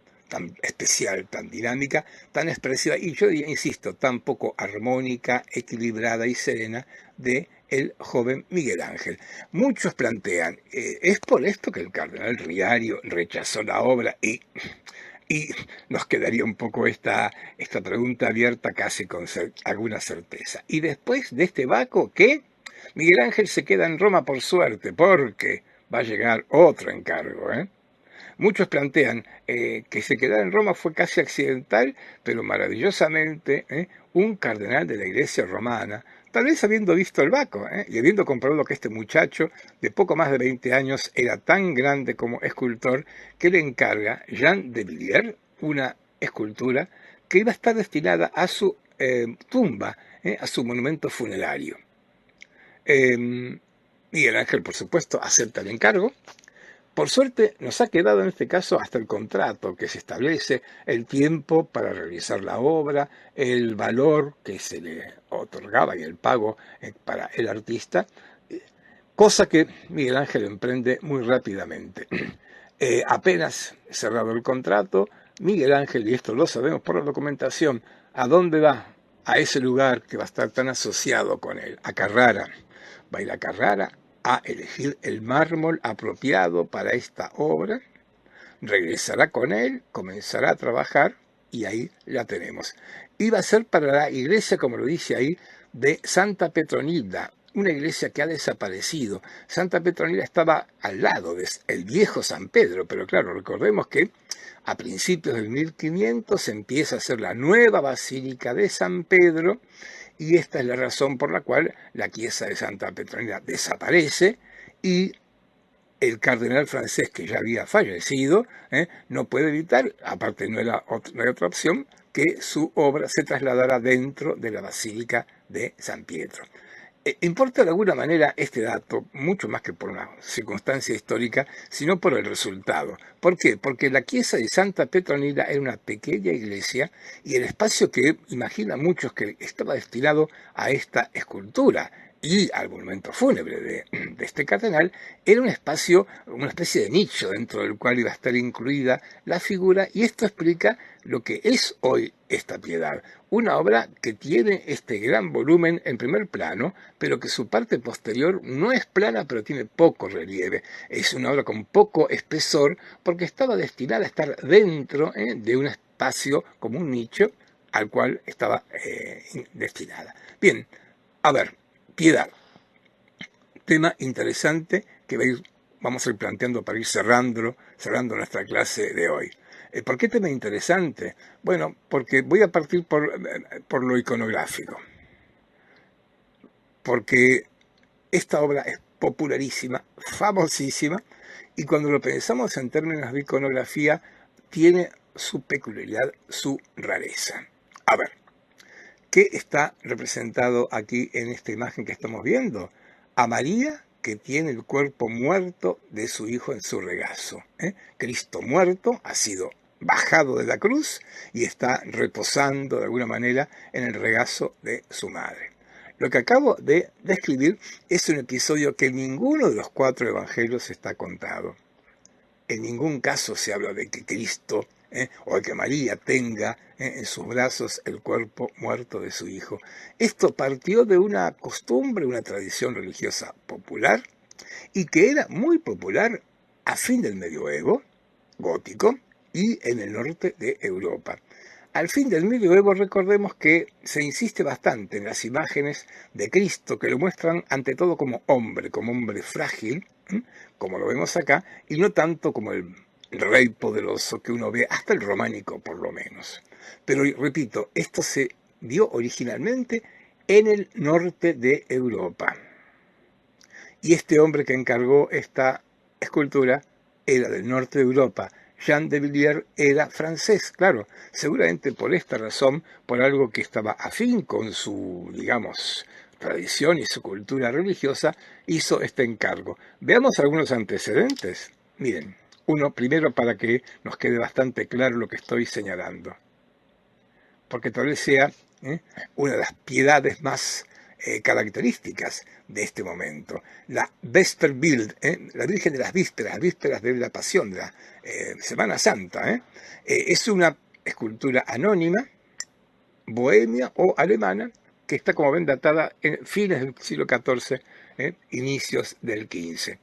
especial, tan dinámica, tan expresiva y yo insisto, tan poco armónica, equilibrada y serena de el joven Miguel Ángel. Muchos plantean, ¿es por esto que el cardenal Riario rechazó la obra y nos quedaría un poco esta pregunta abierta casi con alguna certeza? Y después de este Baco, ¿qué? Miguel Ángel se queda en Roma por suerte, porque va a llegar otro encargo, Muchos plantean que se quedara en Roma fue casi accidental, pero maravillosamente un cardenal de la Iglesia romana, tal vez habiendo visto el Baco y habiendo comprobado que este muchacho de poco más de 20 años era tan grande como escultor, que le encarga Jean de Villiers una escultura que iba a estar destinada a su tumba, a su monumento funerario. Miguel Ángel, por supuesto, acepta el encargo. Por suerte, nos ha quedado en este caso hasta el contrato que se establece, el tiempo para realizar la obra, el valor que se le otorgaba y el pago para el artista, cosa que Miguel Ángel emprende muy rápidamente. Apenas cerrado el contrato, Miguel Ángel, y esto lo sabemos por la documentación, ¿a dónde va? A ese lugar que va a estar tan asociado con él, a Carrara. Va a ir a Carrara a elegir el mármol apropiado para esta obra, regresará con él, comenzará a trabajar y ahí la tenemos. Iba a ser para la iglesia, como lo dice ahí, de Santa Petronila, una iglesia que ha desaparecido. Santa Petronila estaba al lado del viejo San Pedro, pero claro, recordemos que a principios del 1500 se empieza a hacer la nueva Basílica de San Pedro, y esta es la razón por la cual la chiesa de Santa Petronila desaparece y el cardenal francés, que ya había fallecido, no puede evitar, aparte no hay otra opción, que su obra se trasladara dentro de la Basílica de San Pietro. Importa de alguna manera este dato, mucho más que por una circunstancia histórica, sino por el resultado. ¿Por qué? Porque la chiesa de Santa Petronila era una pequeña iglesia y el espacio que imaginan muchos que estaba destinado a esta escultura y al monumento fúnebre de este cardenal, era un espacio, una especie de nicho dentro del cual iba a estar incluida la figura, y esto explica lo que es hoy esta piedad. Una obra que tiene este gran volumen en primer plano, pero que su parte posterior no es plana, pero tiene poco relieve. Es una obra con poco espesor porque estaba destinada a estar dentro de un espacio como un nicho al cual estaba destinada. Bien, a ver, piedad. Tema interesante que vamos a ir planteando para ir cerrando nuestra clase de hoy. ¿Por qué tema interesante? Bueno, porque voy a partir por lo iconográfico. Porque esta obra es popularísima, famosísima, y cuando lo pensamos en términos de iconografía, tiene su peculiaridad, su rareza. A ver, ¿qué está representado aquí en esta imagen que estamos viendo? A María, que tiene el cuerpo muerto de su hijo en su regazo. Cristo muerto ha sido bajado de la cruz y está reposando de alguna manera en el regazo de su madre. Lo que acabo de describir es un episodio que en ninguno de los 4 evangelios está contado. En ningún caso se habla de que Cristo o de que María tenga en sus brazos el cuerpo muerto de su hijo. Esto partió de una costumbre, una tradición religiosa popular, y que era muy popular a fin del medioevo gótico y en el norte de Europa. Al fin del medioevo, recordemos que se insiste bastante en las imágenes de Cristo, que lo muestran ante todo como hombre frágil, como lo vemos acá, y no tanto como el rey poderoso que uno ve hasta el románico por lo menos. Pero repito, esto se dio originalmente en el norte de Europa. Y este hombre que encargó esta escultura era del norte de Europa. Jean de Villiers era francés, claro, seguramente por esta razón, por algo que estaba afín con su, digamos, tradición y su cultura religiosa, hizo este encargo. Veamos algunos antecedentes. Miren, uno primero para que nos quede bastante claro lo que estoy señalando, porque tal vez sea una de las piedades más características de este momento. La Vesperbild, la Virgen de las vísperas de la Pasión, de la Semana Santa, es una escultura anónima, bohemia o alemana, que está, como ven, datada en fines del siglo XIV, inicios del XV.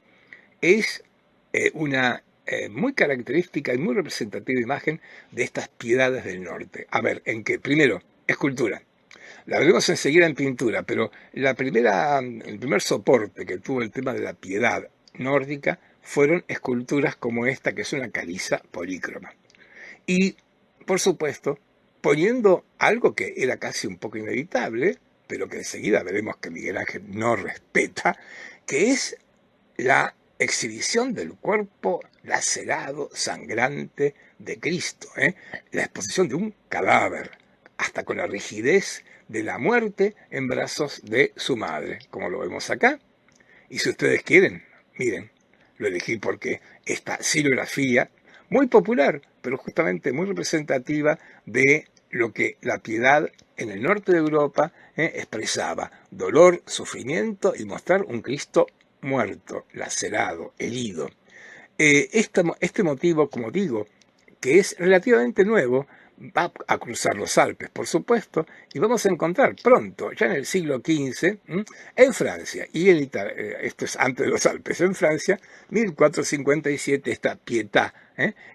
Es una muy característica y muy representativa imagen de estas piedades del norte. A ver, ¿en qué? Primero, escultura. La veremos enseguida en pintura, pero el primer soporte que tuvo el tema de la piedad nórdica fueron esculturas como esta, que es una caliza polícroma. Y, por supuesto, poniendo algo que era casi un poco inevitable, pero que enseguida veremos que Miguel Ángel no respeta, que es la exhibición del cuerpo lacerado, sangrante de Cristo, la exposición de un cadáver, hasta con la rigidez de la muerte en brazos de su madre, como lo vemos acá. Y si ustedes quieren, miren, lo elegí porque esta silografía, muy popular, pero justamente muy representativa de lo que la piedad en el norte de Europa expresaba: dolor, sufrimiento y mostrar un Cristo muerto, lacerado, herido. Este motivo, como digo, que es relativamente nuevo, va a cruzar los Alpes, por supuesto, y vamos a encontrar pronto, ya en el siglo XV, en Francia, y en Italia, esto es antes de los Alpes, en Francia, 1457, esta Pietà,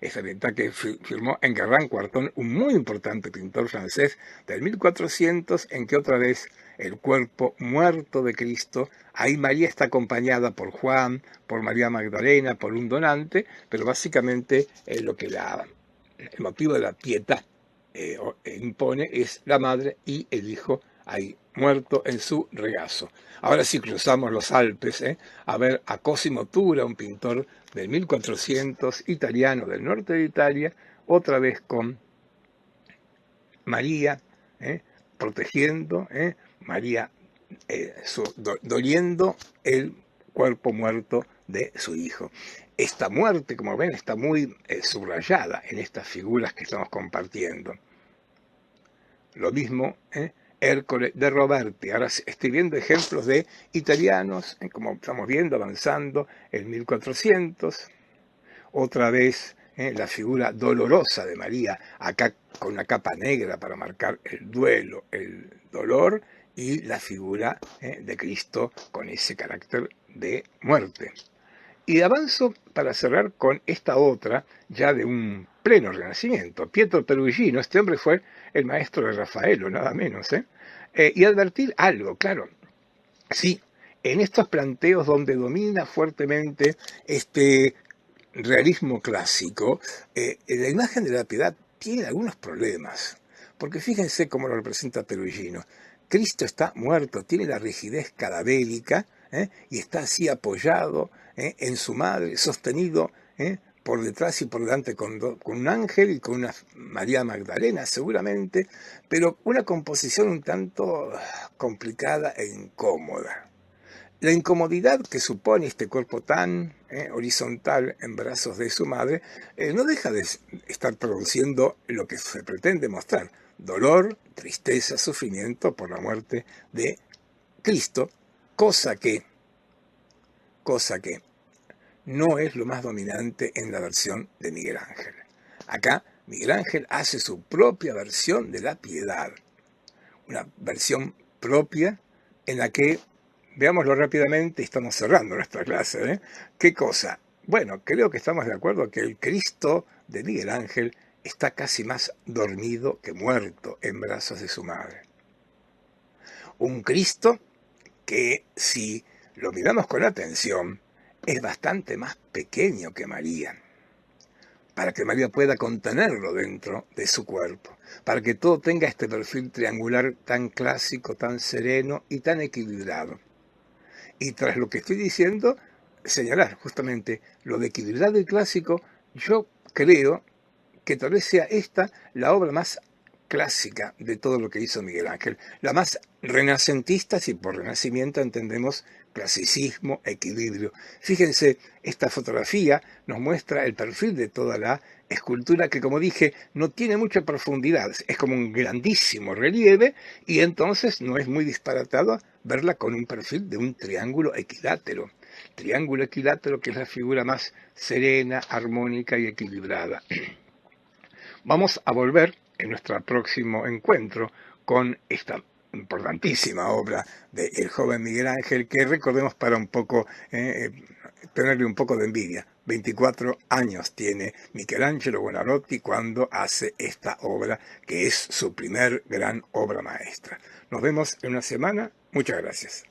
esta Pietà que firmó Enguerrand Quarton, un muy importante pintor francés del 1400, en que otra vez el cuerpo muerto de Cristo, ahí María está acompañada por Juan, por María Magdalena, por un donante, pero básicamente lo que el motivo de la pietà impone es la madre y el hijo ahí muerto en su regazo. Ahora sí cruzamos los Alpes a ver a Cosimo Tura, un pintor del 1400, italiano del norte de Italia, otra vez con María protegiendo, María doliendo el cuerpo muerto de su hijo. Esta muerte, como ven, está muy subrayada en estas figuras que estamos compartiendo. Lo mismo, Hércules de Roberti. Ahora estoy viendo ejemplos de italianos, como estamos viendo, avanzando en 1400. Otra vez la figura dolorosa de María, acá con una capa negra para marcar el duelo, el dolor, y la figura de Cristo con ese carácter de muerte. Y avanzo para cerrar con esta otra, ya de un pleno renacimiento. Pietro Perugino, este hombre fue el maestro de Rafaelo, nada menos. Y advertir algo, claro, sí, en estos planteos donde domina fuertemente este realismo clásico, la imagen de la piedad tiene algunos problemas, porque fíjense cómo lo representa Perugino. Cristo está muerto, tiene la rigidez cadavérica, y está así apoyado en su madre, sostenido por detrás y por delante con un ángel y con una María Magdalena seguramente, pero una composición un tanto complicada e incómoda. La incomodidad que supone este cuerpo tan horizontal en brazos de su madre no deja de estar produciendo lo que se pretende mostrar: dolor, tristeza, sufrimiento por la muerte de Cristo, cosa que no es lo más dominante en la versión de Miguel Ángel. Acá Miguel Ángel hace su propia versión de la piedad, una versión propia en la que, veámoslo rápidamente, estamos cerrando nuestra clase. ¿Qué cosa? Bueno, creo que estamos de acuerdo que el Cristo de Miguel Ángel está casi más dormido que muerto en brazos de su madre. Un Cristo que, si lo miramos con atención, es bastante más pequeño que María, para que María pueda contenerlo dentro de su cuerpo, para que todo tenga este perfil triangular tan clásico, tan sereno y tan equilibrado. Y tras lo que estoy diciendo, señalar justamente lo de equilibrado y clásico, yo creo que tal vez sea esta la obra más clásica de todo lo que hizo Miguel Ángel, la más renacentista, si por renacimiento entendemos clasicismo, equilibrio. Fíjense, esta fotografía nos muestra el perfil de toda la escultura que, como dije, no tiene mucha profundidad, es como un grandísimo relieve y entonces no es muy disparatado verla con un perfil de un triángulo equilátero. Triángulo equilátero, que es la figura más serena, armónica y equilibrada. Vamos a volver en nuestro próximo encuentro con esta importantísima obra del joven Miguel Ángel, que recordemos para un poco tenerle un poco de envidia. 24 años tiene Michelangelo Buonarroti cuando hace esta obra, que es su primer gran obra maestra. Nos vemos en una semana. Muchas gracias.